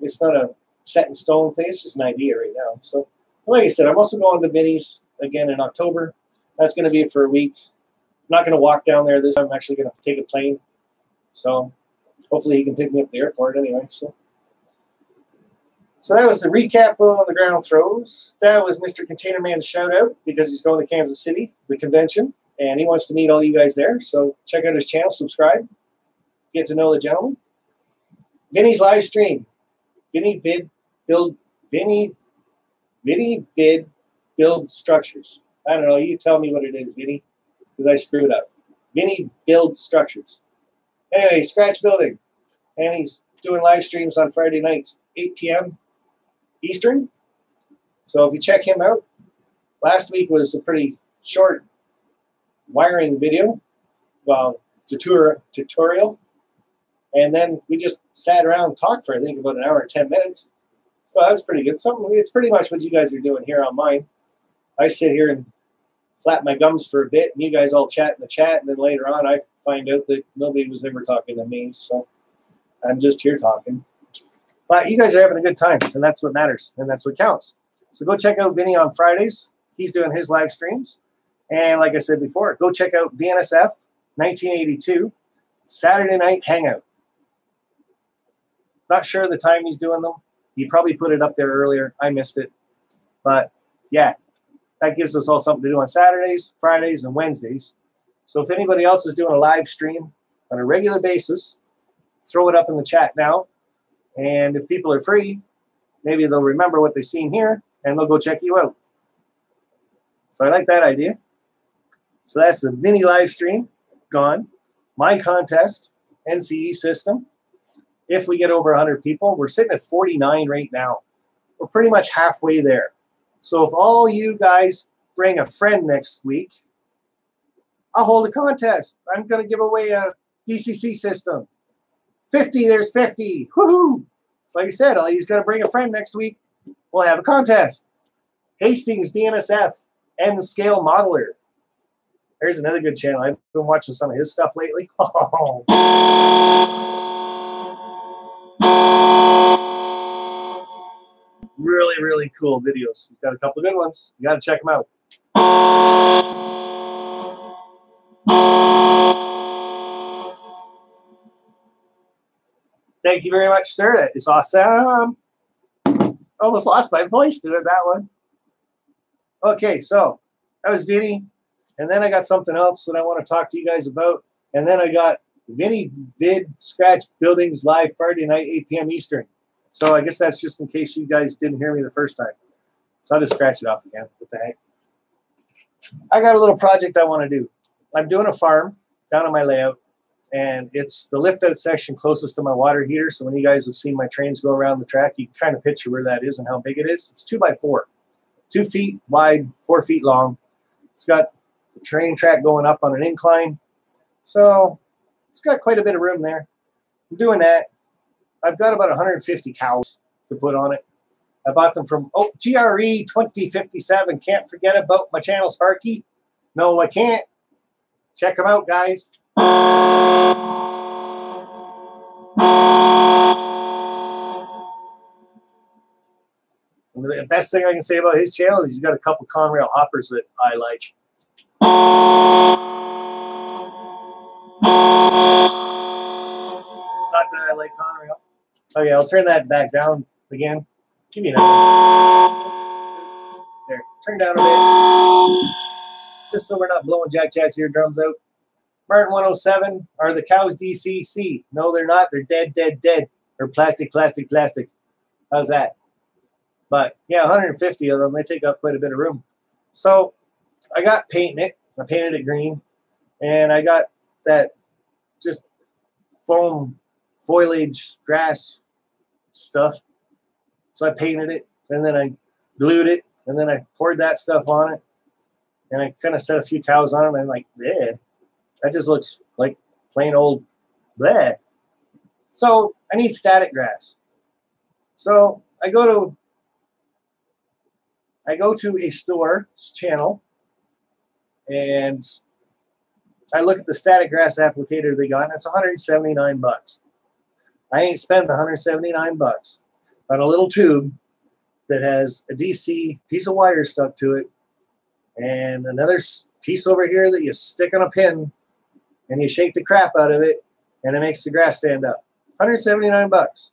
set in stone thing. It's just an idea right now. So like I said, I'm also going to Vinnie's again in October. That's going to be for a week. I'm not going to walk down there this time. I'm actually going to take a plane. So hopefully he can pick me up at the airport anyway. So that was the recap on the ground throws. That was Mr. Container Man's shout out because he's going to Kansas City, the convention, and he wants to meet all you guys there. So check out his channel, subscribe, get to know the gentleman. Vinnie's live stream. Vinnie Vinny Vid Build Structures. I don't know. You tell me what it is, Vinny, because I screwed up. Vinny Build Structures. Anyway, Scratch Building. And he's doing live streams on Friday nights, 8 p.m. Eastern. So if you check him out, last week was a pretty short wiring video, well, tutorial. And then we just sat around and talked for, I think, about an hour and 10 minutes. So that's pretty good. It's pretty much what you guys are doing here on mine. I sit here and flap my gums for a bit, and you guys all chat in the chat, and then later on I find out that nobody was ever talking to me, so I'm just here talking. But you guys are having a good time, and that's what matters, and that's what counts. So go check out Vinny on Fridays. He's doing his live streams. And like I said before, go check out BNSF 1982 Saturday Night Hangout. Not sure the time he's doing them. He probably put it up there earlier. I missed it. But yeah, that gives us all something to do on Saturdays, Fridays, and Wednesdays. So if anybody else is doing a live stream on a regular basis, throw it up in the chat now. And if people are free, maybe they'll remember what they've seen here, and they'll go check you out. So I like that idea. So that's the Vinny live stream gone. My contest, NCE system. If we get over 100 people, we're sitting at 49 right now. We're pretty much halfway there. So if all you guys bring a friend next week, I'll hold a contest. I'm going to give away a DCC system. 50, there's 50. Woohoo! So like I said, all you's got to bring a friend next week. We'll have a contest. Hastings BNSF N-Scale Modeler. There's another good channel. I've been watching some of his stuff lately. Really, really cool videos. He's got a couple of good ones. You got to check them out. Thank you very much, sir. That is awesome. Almost lost my voice doing that one. Okay, so that was Vinny. And then I got something else that I want to talk to you guys about. And then I got Vinny Vid Scratch Buildings live Friday night, 8 p.m. Eastern. So I guess that's just in case you guys didn't hear me the first time. So I'll just scratch it off again. What the heck? I got a little project I want to do. I'm doing a farm down on my layout. And it's the lift-out section closest to my water heater. So when you guys have seen my trains go around the track, you can kind of picture where that is and how big it is. It's 2x4. 2 feet wide, 4 feet long. It's got the train track going up on an incline. So it's got quite a bit of room there. I'm doing that. I've got about 150 cows to put on it. I bought them from GRE 2057. Can't forget about my channel, Sparky. No, I can't. Check them out, guys. And the best thing I can say about his channel is he's got a couple Conrail hoppers that I like. Not that I like Conrail. Okay, I'll turn that back down again. Give me another. There, turn down a bit. Just so we're not blowing Jack's eardrums out. Martin 107, are the cows DCC? No, they're not. They're dead, dead, dead. Or plastic, plastic, plastic. How's that? But, yeah, 150 of them. They take up quite a bit of room. So I got painting it. I painted it green. And I got that just foam foliage grass stuff. So I painted it. And then I glued it. And then I poured that stuff on it. And I kind of set a few cows on it. And I'm like, yeah. That just looks like plain old bleh. So I need static grass. So I go to a store's channel and I look at the static grass applicator they got, and it's 179 bucks. I ain't spent 179 bucks on a little tube that has a DC piece of wire stuck to it and another piece over here that you stick on a pin and you shake the crap out of it, and it makes the grass stand up. 179 bucks.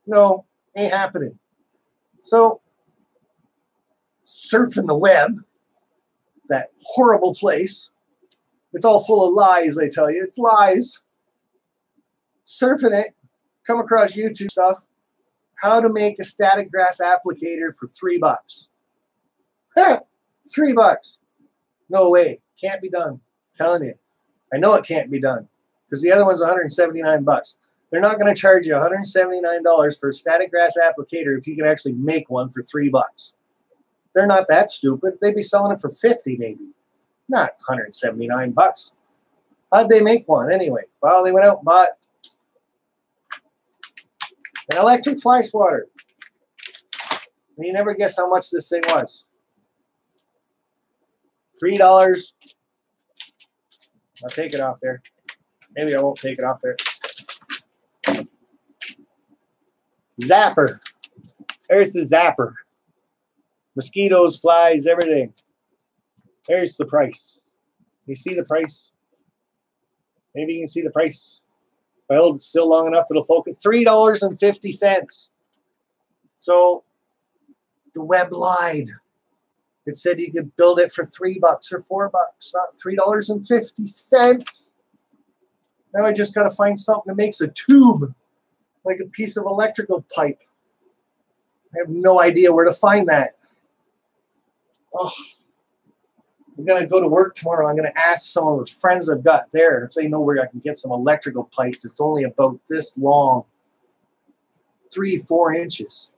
No, ain't happening. So, surfing the web, that horrible place, it's all full of lies, I tell you. It's lies. Surfing it, come across YouTube stuff, how to make a static grass applicator for $3. Huh, $3. No way. Can't be done. I'm telling you. I know it can't be done because the other one's $179. They're not going to charge you $179 for a static grass applicator if you can actually make one for $3. They're not that stupid. They'd be selling it for $50 maybe, not $179. How'd they make one anyway? Well, they went out and bought an electric fly swatter. And you never guess how much this thing was. $3. I'll take it off there. Maybe I won't take it off there. Zapper. There's the zapper. Mosquitoes, flies, everything. There's the price. You see the price? Maybe you can see the price. If I hold it still long enough, it'll focus. $3.50. So the web lied. It said you could build it for $3 or $4, not $3.50. Now I just got to find something that makes a tube, like a piece of electrical pipe. I have no idea where to find that. Oh, I'm going to go to work tomorrow. I'm going to ask some of the friends I've got there if they know where I can get some electrical pipe that's only about this long, 3-4 inches.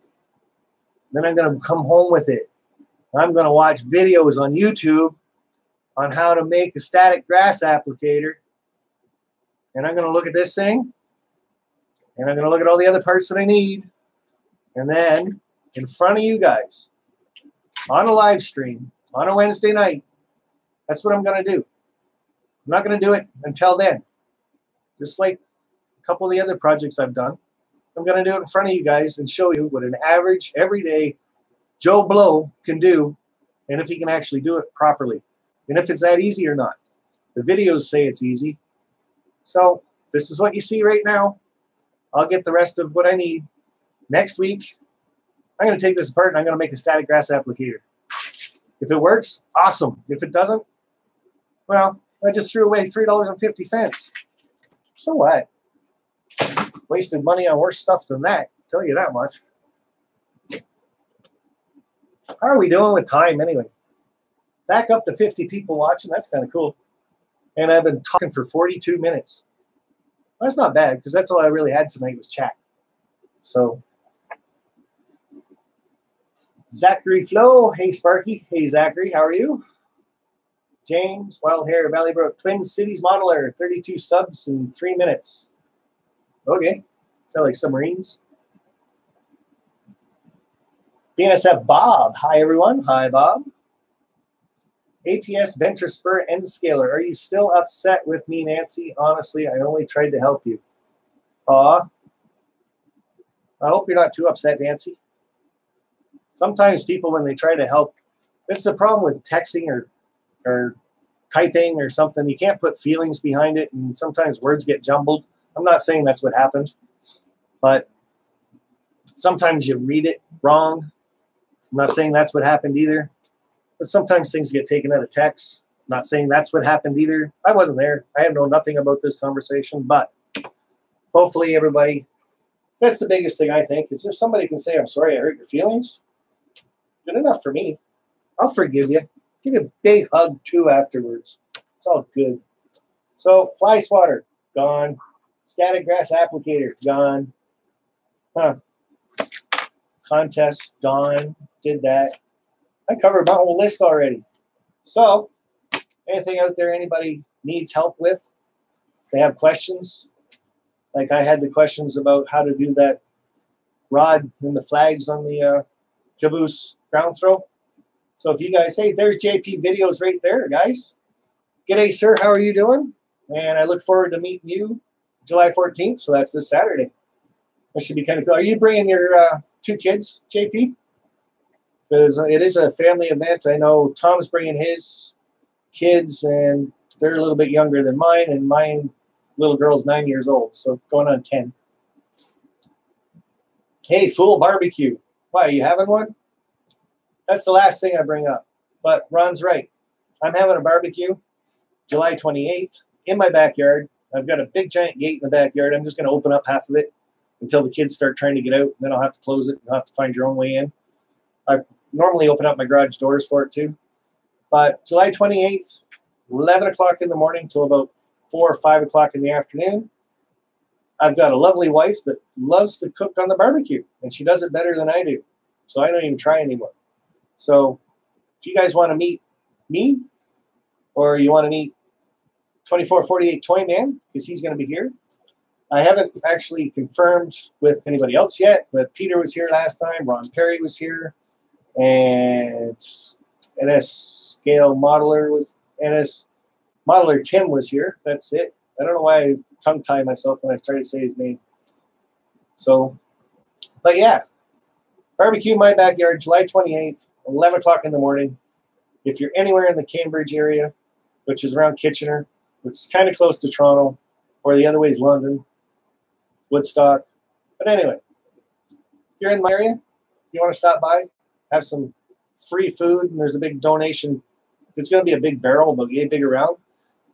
Then I'm going to come home with it. I'm going to watch videos on YouTube on how to make a static grass applicator. And I'm going to look at this thing. And I'm going to look at all the other parts that I need. And then in front of you guys, on a live stream, on a Wednesday night, that's what I'm going to do. I'm not going to do it until then. Just like a couple of the other projects I've done. I'm going to do it in front of you guys and show you what an average, everyday Joe Blow can do, and if he can actually do it properly, and if it's that easy or not. The videos say it's easy. So this is what you see right now. I'll get the rest of what I need. Next week, I'm going to take this apart and I'm going to make a static grass applicator. If it works, awesome. If it doesn't, well, I just threw away $3.50. So what? Wasted money on worse stuff than that, I'll tell you that much. How are we doing with time anyway? Back up to 50 people watching. That's kind of cool. And I've been talking for 42 minutes. That's not bad because that's all I really had tonight was chat. So, Zachary Flo. Hey, Sparky. Hey, Zachary. How are you? James, Wild Hair, Valley Brook, Twin Cities Modeler, 32 subs in 3 minutes. Okay. Sound like submarines. BNSF Bob. Hi, everyone. Hi, Bob. ATS Venture Spur End Scaler. Are you still upset with me, Nancy? Honestly, I only tried to help you. Aw. I hope you're not too upset, Nancy. Sometimes people, when they try to help, it's a problem with texting or typing or something. You can't put feelings behind it, and sometimes words get jumbled. I'm not saying that's what happened, but sometimes you read it wrong. I'm not saying that's what happened either. But sometimes things get taken out of text. I'm not saying that's what happened either. I wasn't there. I know nothing about this conversation, but hopefully everybody, that's the biggest thing I think, is if somebody can say, I'm sorry I hurt your feelings, good enough for me. I'll forgive you. Give you a big hug too afterwards. It's all good. So fly swatter, gone. Static grass applicator, gone. Huh. Contest, gone. Did that. I covered my whole list already. So, anything out there anybody needs help with? They have questions. Like I had the questions about how to do that rod and the flags on the caboose ground throw. So if you guys, hey, there's JP videos right there, guys. G'day, sir. How are you doing? And I look forward to meeting you July 14th. So that's this Saturday. That should be kind of cool. Are you bringing your 2 kids, JP? Because it is a family event. I know Tom's bringing his kids, and they're a little bit younger than mine, and my little girl's 9 years old, so going on 10. Hey, Fool Barbecue. Why, are you having one? That's the last thing I bring up. But Ron's right. I'm having a barbecue July 28th in my backyard. I've got a big giant gate in the backyard. I'm just going to open up half of it. until the kids start trying to get out. And then I'll have to close it. You'll have to find your own way in. I normally open up my garage doors for it too. But July 28th, 11 o'clock in the morning till about 4 or 5 o'clock in the afternoon. I've got a lovely wife that loves to cook on the barbecue, and she does it better than I do. So I don't even try anymore. So if you guys want to meet me, or you want to meet 2448 Toy Man, because he's going to be here. I haven't actually confirmed with anybody else yet, but Peter was here last time. Ron Perry was here. And NS Modeler Tim was here. That's it. I don't know why I tongue-tie myself when I try to say his name. So, but yeah. Barbecue in my backyard, July 28th, 11 o'clock in the morning. If you're anywhere in the Cambridge area, which is around Kitchener, which is kind of close to Toronto, or the other way is London, Woodstock. But anyway, if you're in my area, you want to stop by, have some free food, and there's a big donation. It's going to be a big barrel, about yay big around,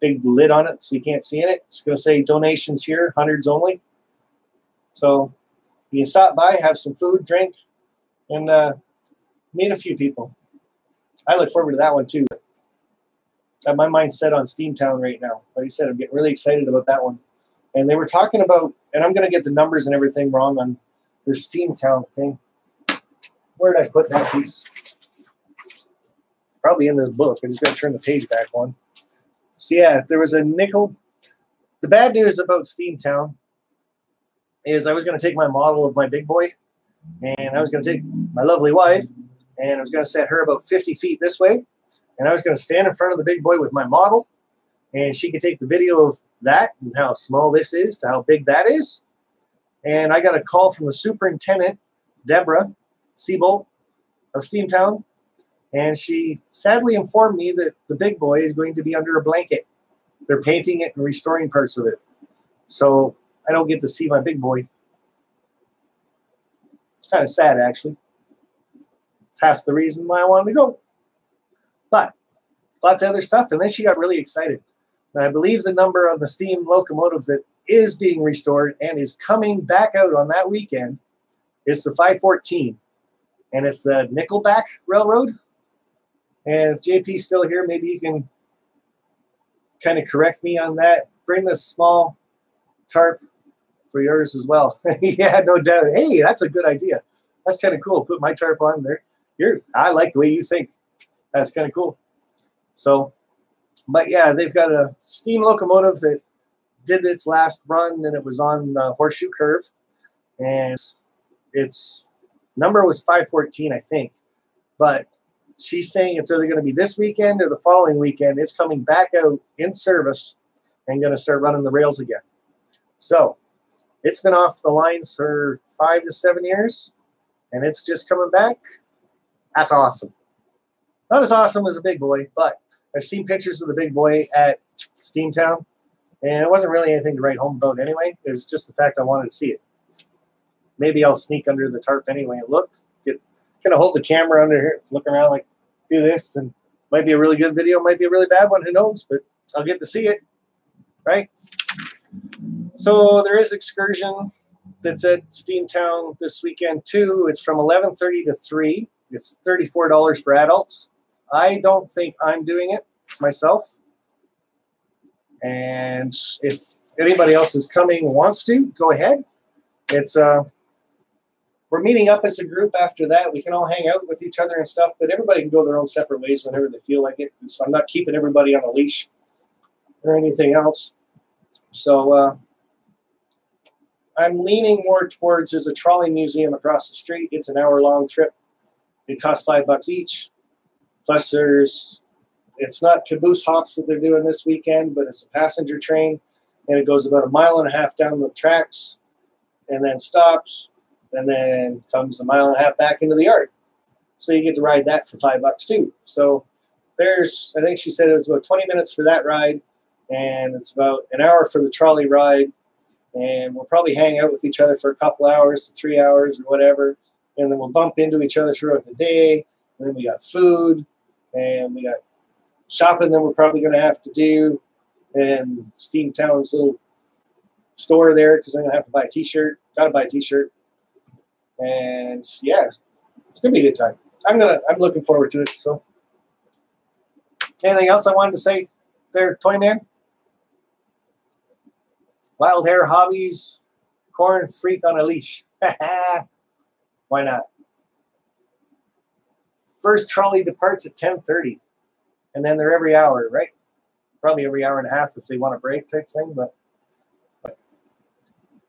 big lid on it so you can't see in it. It's going to say donations here, hundreds only. So you can stop by, have some food, drink, and meet a few people. I look forward to that one too. Got my mind set on Steamtown right now. Like I said, I'm getting really excited about that one. And they were talking about, and I'm going to get the numbers and everything wrong on this Steamtown thing. Where did I put that piece? Probably in this book. I just got to turn the page back one. So yeah, there was a nickel. The bad news about Steamtown is I was going to take my model of my big boy, and I was going to take my lovely wife, and I was going to set her about 50 feet this way, and I was going to stand in front of the big boy with my model, and she could take the video of that and how small this is to how big that is. And I got a call from the superintendent, Deborah Siebold of Steamtown, and she sadly informed me that the big boy is going to be under a blanket. They're painting it and restoring parts of it. So I don't get to see my big boy. It's kind of sad, actually. It's half the reason why I wanted to go. But lots of other stuff. And then she got really excited. And I believe the number on the steam locomotive that is being restored and is coming back out on that weekend is the 514. And it's the Nickelback Railroad. And if JP's still here, maybe you can kind of correct me on that. Bring this small tarp for yours as well. Yeah, no doubt. Hey, that's a good idea. That's kind of cool. Put my tarp on there. I like the way you think. That's kind of cool. So, but yeah, they've got a steam locomotive that did its last run, and it was on Horseshoe Curve. And its number was 514, I think. But she's saying it's either going to be this weekend or the following weekend. It's coming back out in service and going to start running the rails again. So it's been off the lines for 5 to 7 years, and it's just coming back. That's awesome. Not as awesome as a big boy, but I've seen pictures of the big boy at Steamtown, and it wasn't really anything to write home about anyway. It was just the fact I wanted to see it. Maybe I'll sneak under the tarp anyway and look. Kind of hold the camera under here, look around, like do this, and might be a really good video, might be a really bad one, who knows, but I'll get to see it, right? So there is excursion that's at Steamtown this weekend too. It's from 11:30 to 3. It's $34 for adults. I don't think I'm doing it myself. And if anybody else is coming and wants to, go ahead. It's we're meeting up as a group after that. We can all hang out with each other and stuff, but everybody can go their own separate ways whenever they feel like it. So I'm not keeping everybody on a leash or anything else. So I'm leaning more towards there's a trolley museum across the street. It's an hour-long trip. It costs $5 each. Plus it's not caboose hops that they're doing this weekend, but it's a passenger train, and it goes about 1.5 miles down the tracks and then stops and then comes 1.5 miles back into the yard. So you get to ride that for $5 too. So there's, I think she said it was about 20 minutes for that ride, and it's about an hour for the trolley ride. And we'll probably hang out with each other for a couple hours to 3 hours or whatever. And then we'll bump into each other throughout the day. And then we got food, and we got shopping that we're probably going to have to do. And Steamtown's little store there, because I'm going to have to buy a T-shirt. Got to buy a T-shirt, and yeah, it's gonna be a good time. I'm looking forward to it. So, anything else I wanted to say there, Toy Man? Wild hair hobbies, corn freak on a leash. Why not? First trolley departs at 10:30, and then they're every hour, right? Probably every hour and a half if they want a break type thing. But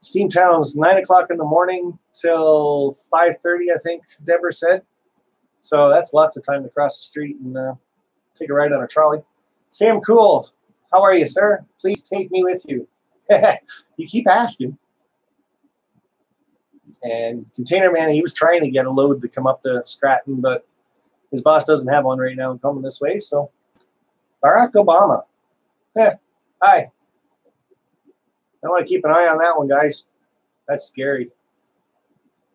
Steamtown's 9 o'clock in the morning till 5:30, I think Deborah said. So that's lots of time to cross the street and take a ride on a trolley. Sam Cool, how are you, sir? Please take me with you. You keep asking. And Container Man, he was trying to get a load to come up to Stratton, but his boss doesn't have one right now coming this way. So Barack Obama. Hi. I want to keep an eye on that one, guys. That's scary.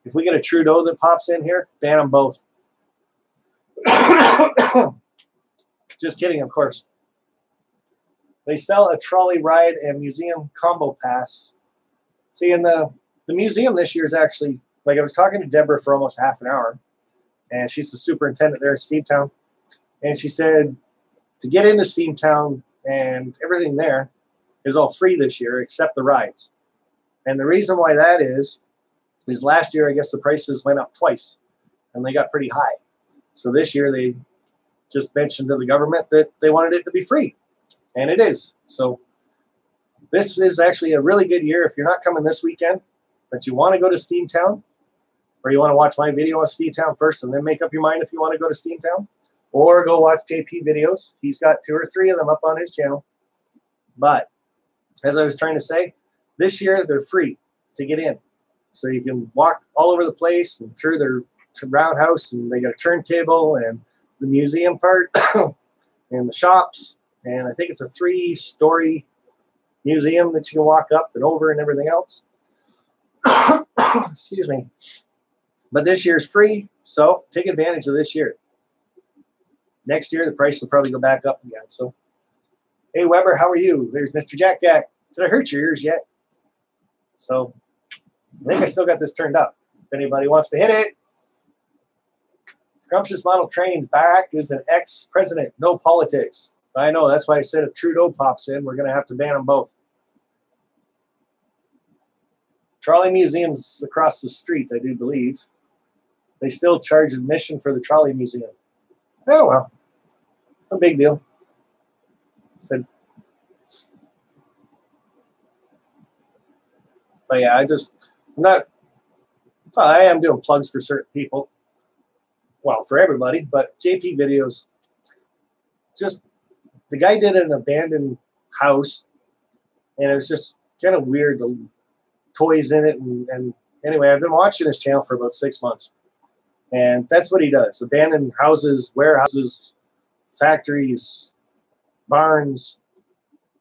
If we get a Trudeau that pops in here, ban them both. Just kidding, of course. They sell a trolley ride and museum combo pass. See, in the museum this year is actually, like I was talking to Deborah for almost half an hour, and she's the superintendent there at Steamtown. And she said to get into Steamtown and everything there is all free this year except the rides. And the reason why that is last year, I guess the prices went up twice and they got pretty high. So this year they just mentioned to the government that they wanted it to be free, and it is. So this is actually a really good year if you're not coming this weekend, but you want to go to Steamtown, or you want to watch my video on Steamtown first and then make up your mind if you want to go to Steamtown, or go watch JP videos. He's got 2 or 3 of them up on his channel. But as I was trying to say, this year they're free to get in. So you can walk all over the place and through their roundhouse, and they got a turntable and the museum part and the shops. And I think it's a 3-story museum that you can walk up and over and everything else. Excuse me. But this year's free, so take advantage of this year. Next year, the price will probably go back up again. So, hey, Weber, how are you? There's Mr. Jack Jack. Did I hurt your ears yet? So, I think I still got this turned up. If anybody wants to hit it. Scrumptious Model Trains, Barack is an ex-president. No politics. I know. That's why I said if Trudeau pops in, we're going to have to ban them both. Trolley museums across the street, I do believe. They still charge admission for the trolley museum. Oh, well. No big deal. But yeah, I am doing plugs for certain people. Well, for everybody, but JP videos, just, the guy did an abandoned house, and it was just kind of weird, the toys in it, and anyway, I've been watching his channel for about 6 months, and that's what he does: abandoned houses, warehouses, factories, barns.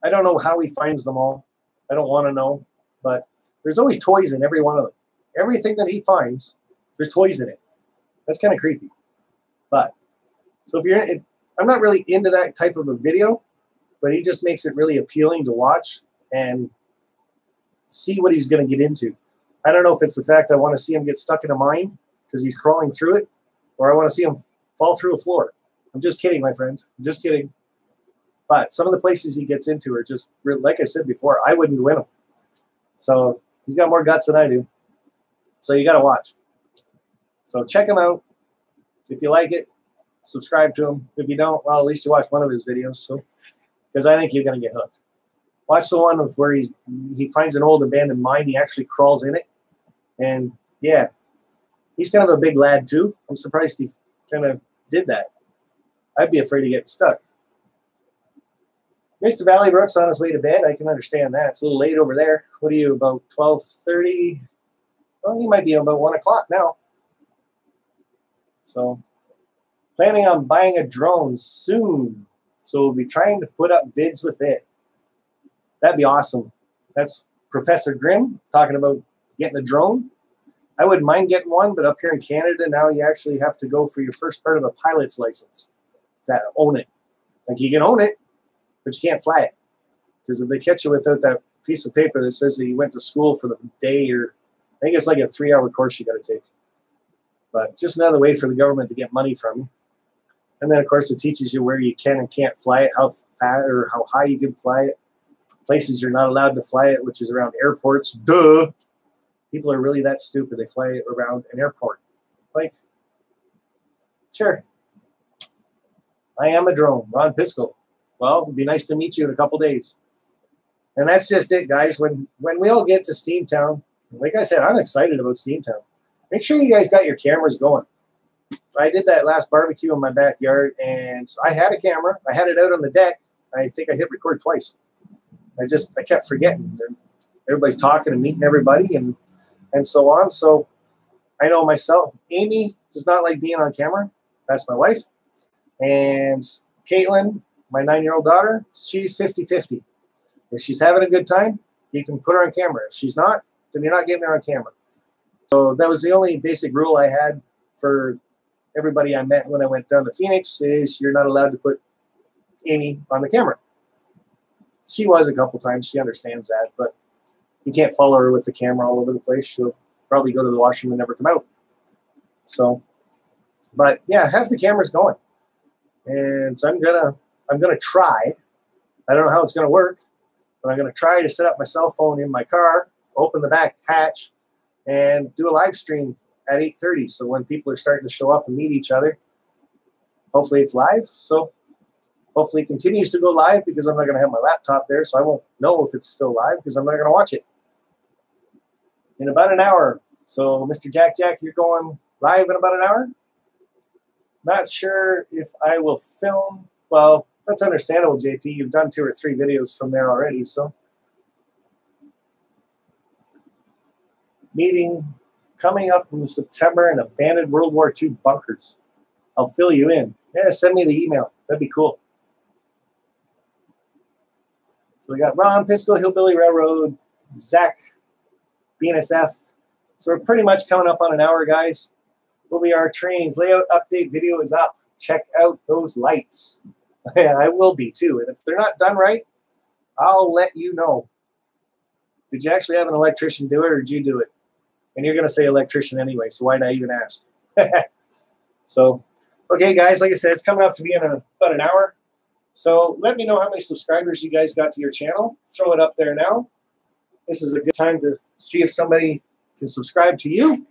I don't know how he finds them all. I don't want to know, but there's always toys in every one of them. Everything that he finds, there's toys in it. That's kind of creepy. But so if you're, I'm not really into that type of a video, but he just makes it really appealing to watch and see what he's going to get into. I don't know if it's the fact I want to see him get stuck in a mine because he's crawling through it, or I want to see him fall through a floor. I'm just kidding, my friend. I'm just kidding. But some of the places he gets into are just, like I said before, I wouldn't win him. So he's got more guts than I do. So you got to watch. So check him out. If you like it, subscribe to him. If you don't, well, at least you watched one of his videos. So, because I think you're going to get hooked. Watch the one where he finds an old abandoned mine. He actually crawls in it. And yeah, he's kind of a big lad too. I'm surprised he kind of did that. I'd be afraid of getting stuck. Mr. Valley Brooks on his way to bed. I can understand that. It's a little late over there. What are you, about 12:30? Well, you might be about 1 o'clock now. So, planning on buying a drone soon. So we'll be trying to put up vids with it. That'd be awesome. That's Professor Grimm talking about getting a drone. I wouldn't mind getting one, but up here in Canada now you actually have to go for your first part of a pilot's license to own it. Like you can own it, but you can't fly it. Because if they catch you without that piece of paper that says that you went to school for the day or I think it's like a 3-hour course you got to take. But just another way for the government to get money from you. And then, of course, it teaches you where you can and can't fly it, how fast or how high you can fly it, places you're not allowed to fly it, which is around airports. Duh! People are really that stupid. They fly it around an airport. Like, sure. I am a drone, Ron Piskel. Well, it'd be nice to meet you in a couple days. And that's just it, guys. When we all get to Steamtown, like I said, I'm excited about Steamtown. Make sure you guys got your cameras going. I did that last barbecue in my backyard, and I had a camera. I had it out on the deck. I think I hit record twice. I kept forgetting. Everybody's talking and meeting everybody and so on. So I know myself. Amy does not like being on camera. That's my wife. And Caitlin, my 9-year-old daughter, she's 50-50. If she's having a good time, you can put her on camera. If she's not, then you're not getting her on camera. So that was the only basic rule I had for everybody I met when I went down to Phoenix is you're not allowed to put Amy on the camera. She was a couple times. She understands that, but you can't follow her with the camera all over the place. She'll probably go to the washroom and never come out. So, but yeah, have the cameras going. And so I'm gonna try. I don't know how it's gonna work, but I'm gonna try to set up my cell phone in my car, open the back hatch, and do a live stream at 8:30. So when people are starting to show up and meet each other, hopefully it's live. So hopefully it continues to go live because I'm not going to have my laptop there. So I won't know if it's still live because I'm not going to watch it in about an hour. So Mr. Jack, you're going live in about an hour? Not sure if I will film. Well, that's understandable, JP. You've done 2 or 3 videos from there already. So meeting coming up in September in abandoned World War II bunkers. I'll fill you in. Yeah, send me the email. That'd be cool. So we got Ron Piskel, Hillbilly Railroad, Zach, BNSF. So we're pretty much coming up on an hour, guys. Will be our trains. Layout update video is up. Check out those lights. Yeah, I will be too. And if they're not done right, I'll let you know. Did you actually have an electrician do it or did you do it? And you're going to say electrician anyway, so why did I even ask? So, okay, guys, like I said, it's coming up to be in about an hour. So let me know how many subscribers you guys got to your channel. Throw it up there now. This is a good time to see if somebody can subscribe to you.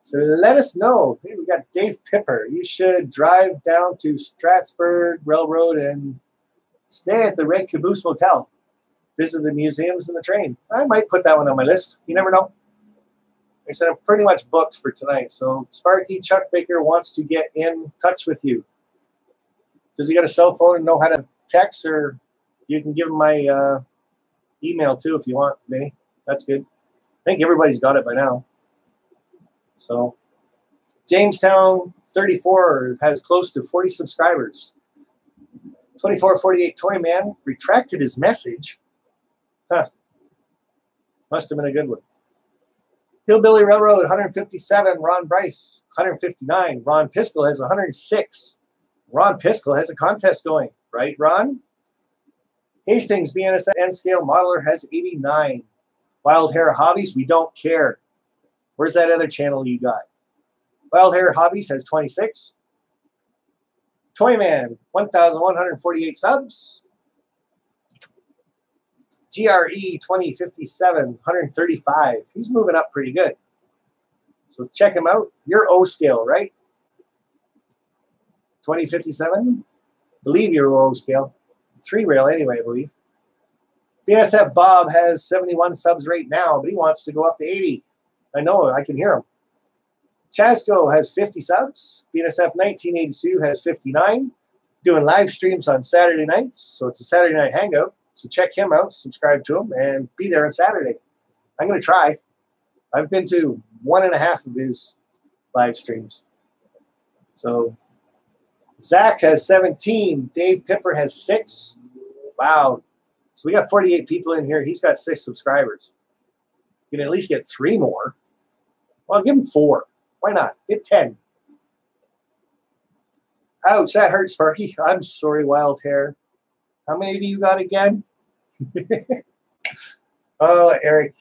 So let us know. Hey, we got Dave Pipper. You should drive down to Stratford Railroad and stay at the Red Caboose Motel. Visit the museums and the train. I might put that one on my list. You never know. I said I'm pretty much booked for tonight. So Sparky Chuck Baker wants to get in touch with you. Does he got a cell phone and know how to text? Or you can give him my email too if you want, Vinny. That's good. I think everybody's got it by now. So Jamestown 34 has close to 40 subscribers. 2448 Toy Man retracted his message. Huh. Must have been a good one. Hillbilly Railroad, 157. Ron Bryce, 159. Ron Piskel has 106. Ron Piskel has a contest going. Right, Ron? Hastings, BNSF N-Scale Modeler, has 89. Wild Hair Hobbies, we don't care. Where's that other channel you got? Wild Hair Hobbies has 26. Toyman, 1,148 subs. GRE 2057, 135. He's moving up pretty good. So check him out. You're O-scale, right? 2057? Believe you're O-scale. 3-rail anyway, I believe. BNSF Bob has 71 subs right now, but he wants to go up to 80. I know, I can hear him. Chasco has 50 subs. BNSF 1982 has 59. Doing live streams on Saturday nights, so it's a Saturday night hangout. So check him out, subscribe to him, and be there on Saturday. I'm going to try. I've been to 1.5 of his live streams. So Zach has 17. Dave Pipper has 6. Wow. So we got 48 people in here. He's got 6 subscribers. You can at least get 3 more. Well, give him 4. Why not? Get 10. Ouch, that hurts, Sparky. I'm sorry, Wild Hair. How many do you got again? Oh, Eric.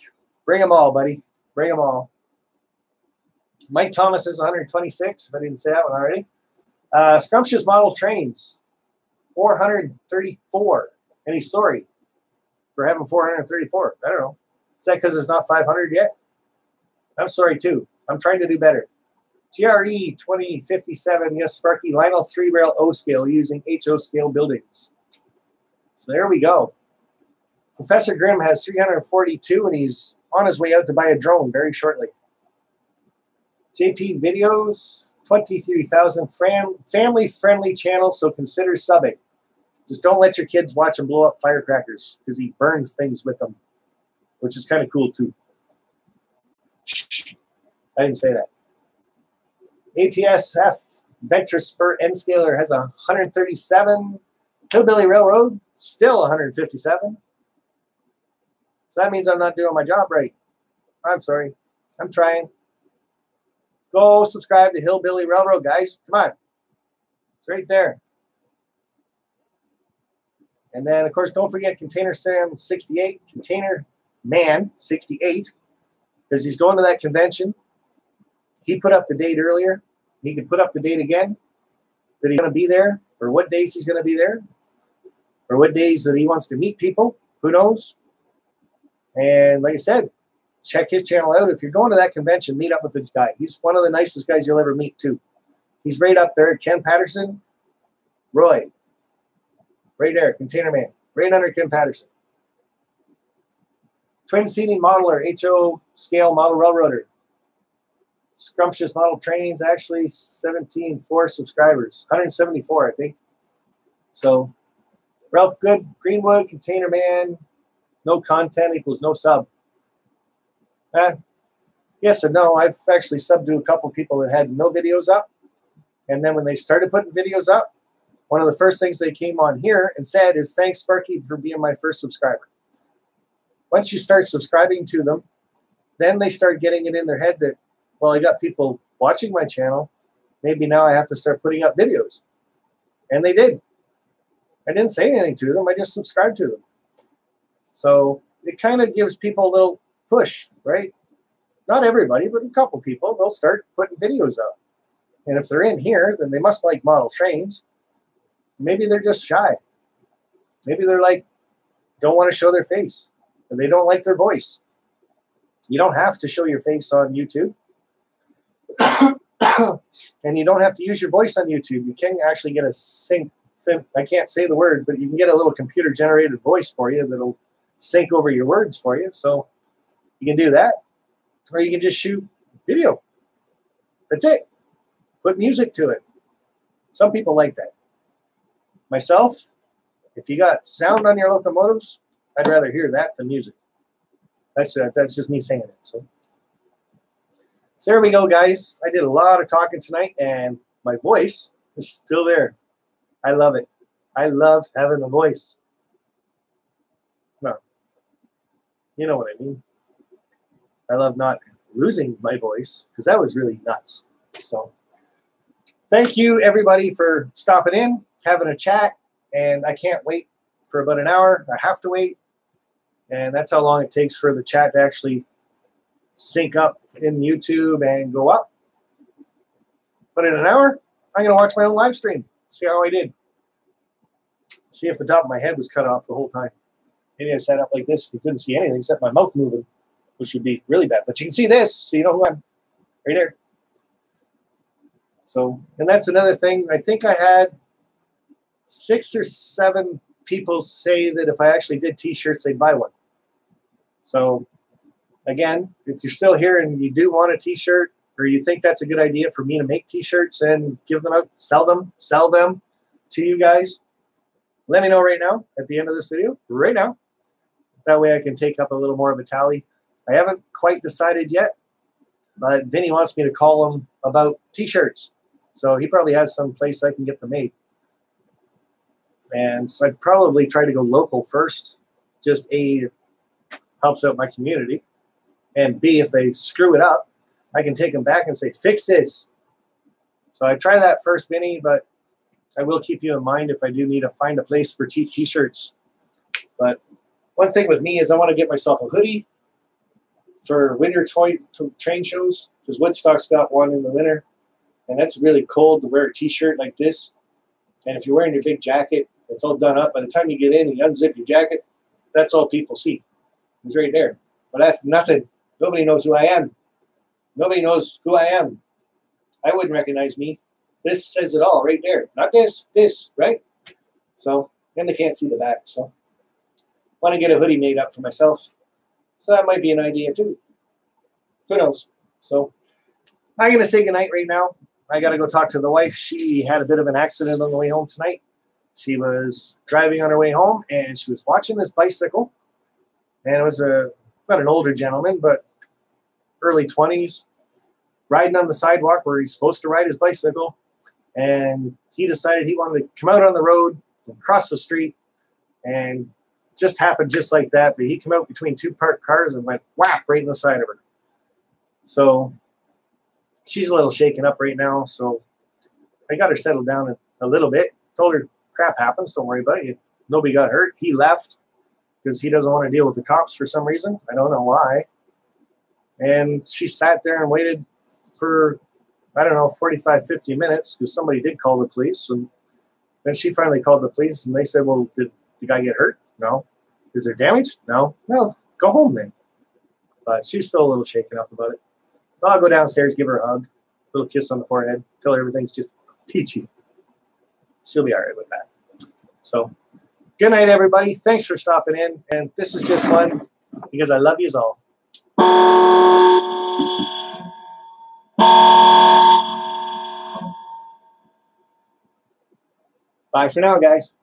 Bring them all, buddy. Bring them all. Mike Thomas is 126, if I didn't say that one already. Scrumptious Model Trains, 434. And he's sorry for having 434. I don't know. Is that because it's not 500 yet? I'm sorry, too. I'm trying to do better. GRE 2057, yes, Sparky, Lionel 3-rail O-scale using HO scale buildings. So there we go. Professor Grimm has 342, and he's on his way out to buy a drone very shortly. JP Videos, 23,000, family-friendly channel, so consider subbing. Just don't let your kids watch him blow up firecrackers because he burns things with them, which is kind of cool, too. Shh. I didn't say that. ATSF Venture Spur N-Scaler has 137. Hillbilly Railroad, still 157. So that means I'm not doing my job right. I'm sorry. I'm trying. Go subscribe to Hillbilly Railroad, guys. Come on. It's right there. And then, of course, don't forget Container Sam 68, Container Man 68, because he's going to that convention. He put up the date earlier. He could put up the date again that he's going to be there, or what days he's going to be there, or what days that he wants to meet people. Who knows? And like I said, check his channel out. If you're going to that convention, meet up with this guy. He's one of the nicest guys you'll ever meet, too. He's right up there. Ken Patterson, Roy. Right there, Container Man. Right under Ken Patterson. Twin seating modeler, HO scale model railroader. Scrumptious Model Trains, actually 4 subscribers. 174, I think. So, Ralph Good, Greenwood, Container Man, no content equals no sub. Yes and no. I've actually subbed to a couple people that had no videos up. And then when they started putting videos up, one of the first things they came on here and said is, thanks, Sparky, for being my first subscriber. Once you start subscribing to them, then they start getting it in their head that, well, I got people watching my channel. Maybe now I have to start putting up videos. And they did. I didn't say anything to them. I just subscribed to them. So it kind of gives people a little push, right? Not everybody, but a couple people. They'll start putting videos up. And if they're in here, then they must like model trains. Maybe they're just shy. Maybe they're like, don't want to show their face. Or they don't like their voice. You don't have to show your face on YouTube. And you don't have to use your voice on YouTube. You can actually get a sync. I can't say the word, but you can get a little computer-generated voice for you that'll sync over your words for you. So you can do that. Or you can just shoot video. That's it. Put music to it. Some people like that. Myself, if you got sound on your locomotives, I'd rather hear that than music. That's just me saying it. So there we go, guys. I did a lot of talking tonight, and my voice is still there. I love it. I love having a voice. Well, you know what I mean. I love not losing my voice, because that was really nuts. So thank you, everybody, for stopping in, having a chat, and I can't wait for about an hour. I have to wait, and that's how long it takes for the chat to actually sync up in YouTube and go up. But in an hour, I'm going to watch my own live stream, see how I did. See if the top of my head was cut off the whole time. Maybe I sat up like this. You couldn't see anything except my mouth moving, which would be really bad. But you can see this, so you know who I'm. Right there. So, and that's another thing. I think I had 6 or 7 people say that if I actually did T-shirts, they'd buy one. So, again, if you're still here and you do want a T-shirt, or you think that's a good idea for me to make T-shirts and give them out, sell them to you guys, let me know right now at the end of this video, right now. That way I can take up a little more of a tally. I haven't quite decided yet, but Vinny wants me to call him about T-shirts. So he probably has some place I can get them made. And so I'd probably try to go local first. Just A, helps out my community. And B, if they screw it up, I can take them back and say, fix this. So I try that first, Vinny, but I will keep you in mind if I do need to find a place for cheap T-shirts. But one thing with me is I want to get myself a hoodie for winter train shows, because Woodstock's got one in the winter, and that's really cold to wear a t-shirt like this. And if you're wearing your big jacket, it's all done up. By the time you get in and you unzip your jacket, that's all people see. It's right there. But that's nothing. Nobody knows who I am. Nobody knows who I am. I wouldn't recognize me. This says it all right there. Not this, this, right? So, and they can't see the back. So, want to get a hoodie made up for myself. So that might be an idea too. Who knows? So, I'm going to say goodnight right now. I got to go talk to the wife. She had a bit of an accident on the way home tonight. She was driving on her way home, and she was watching this bicycle. And it was not an older gentleman, but early 20s, riding on the sidewalk where he's supposed to ride his bicycle. And he decided he wanted to come out on the road and cross the street. And just happened just like that. But he came out between two parked cars and went whap right in the side of her. So she's a little shaken up right now. So I got her settled down a little bit. Told her crap happens. Don't worry about it. Nobody got hurt. He left because he doesn't want to deal with the cops for some reason. I don't know why. And she sat there and waited for, I don't know, 45, 50 minutes because somebody did call the police. And then she finally called the police and they said, well, did the guy get hurt? No. Is there damage? No. Well, go home then. But she was still a little shaken up about it. So I'll go downstairs, give her a hug, a little kiss on the forehead, tell her everything's just peachy. She'll be all right with that. So good night, everybody. Thanks for stopping in. And this is just one because I love yous all. Bye for now, guys.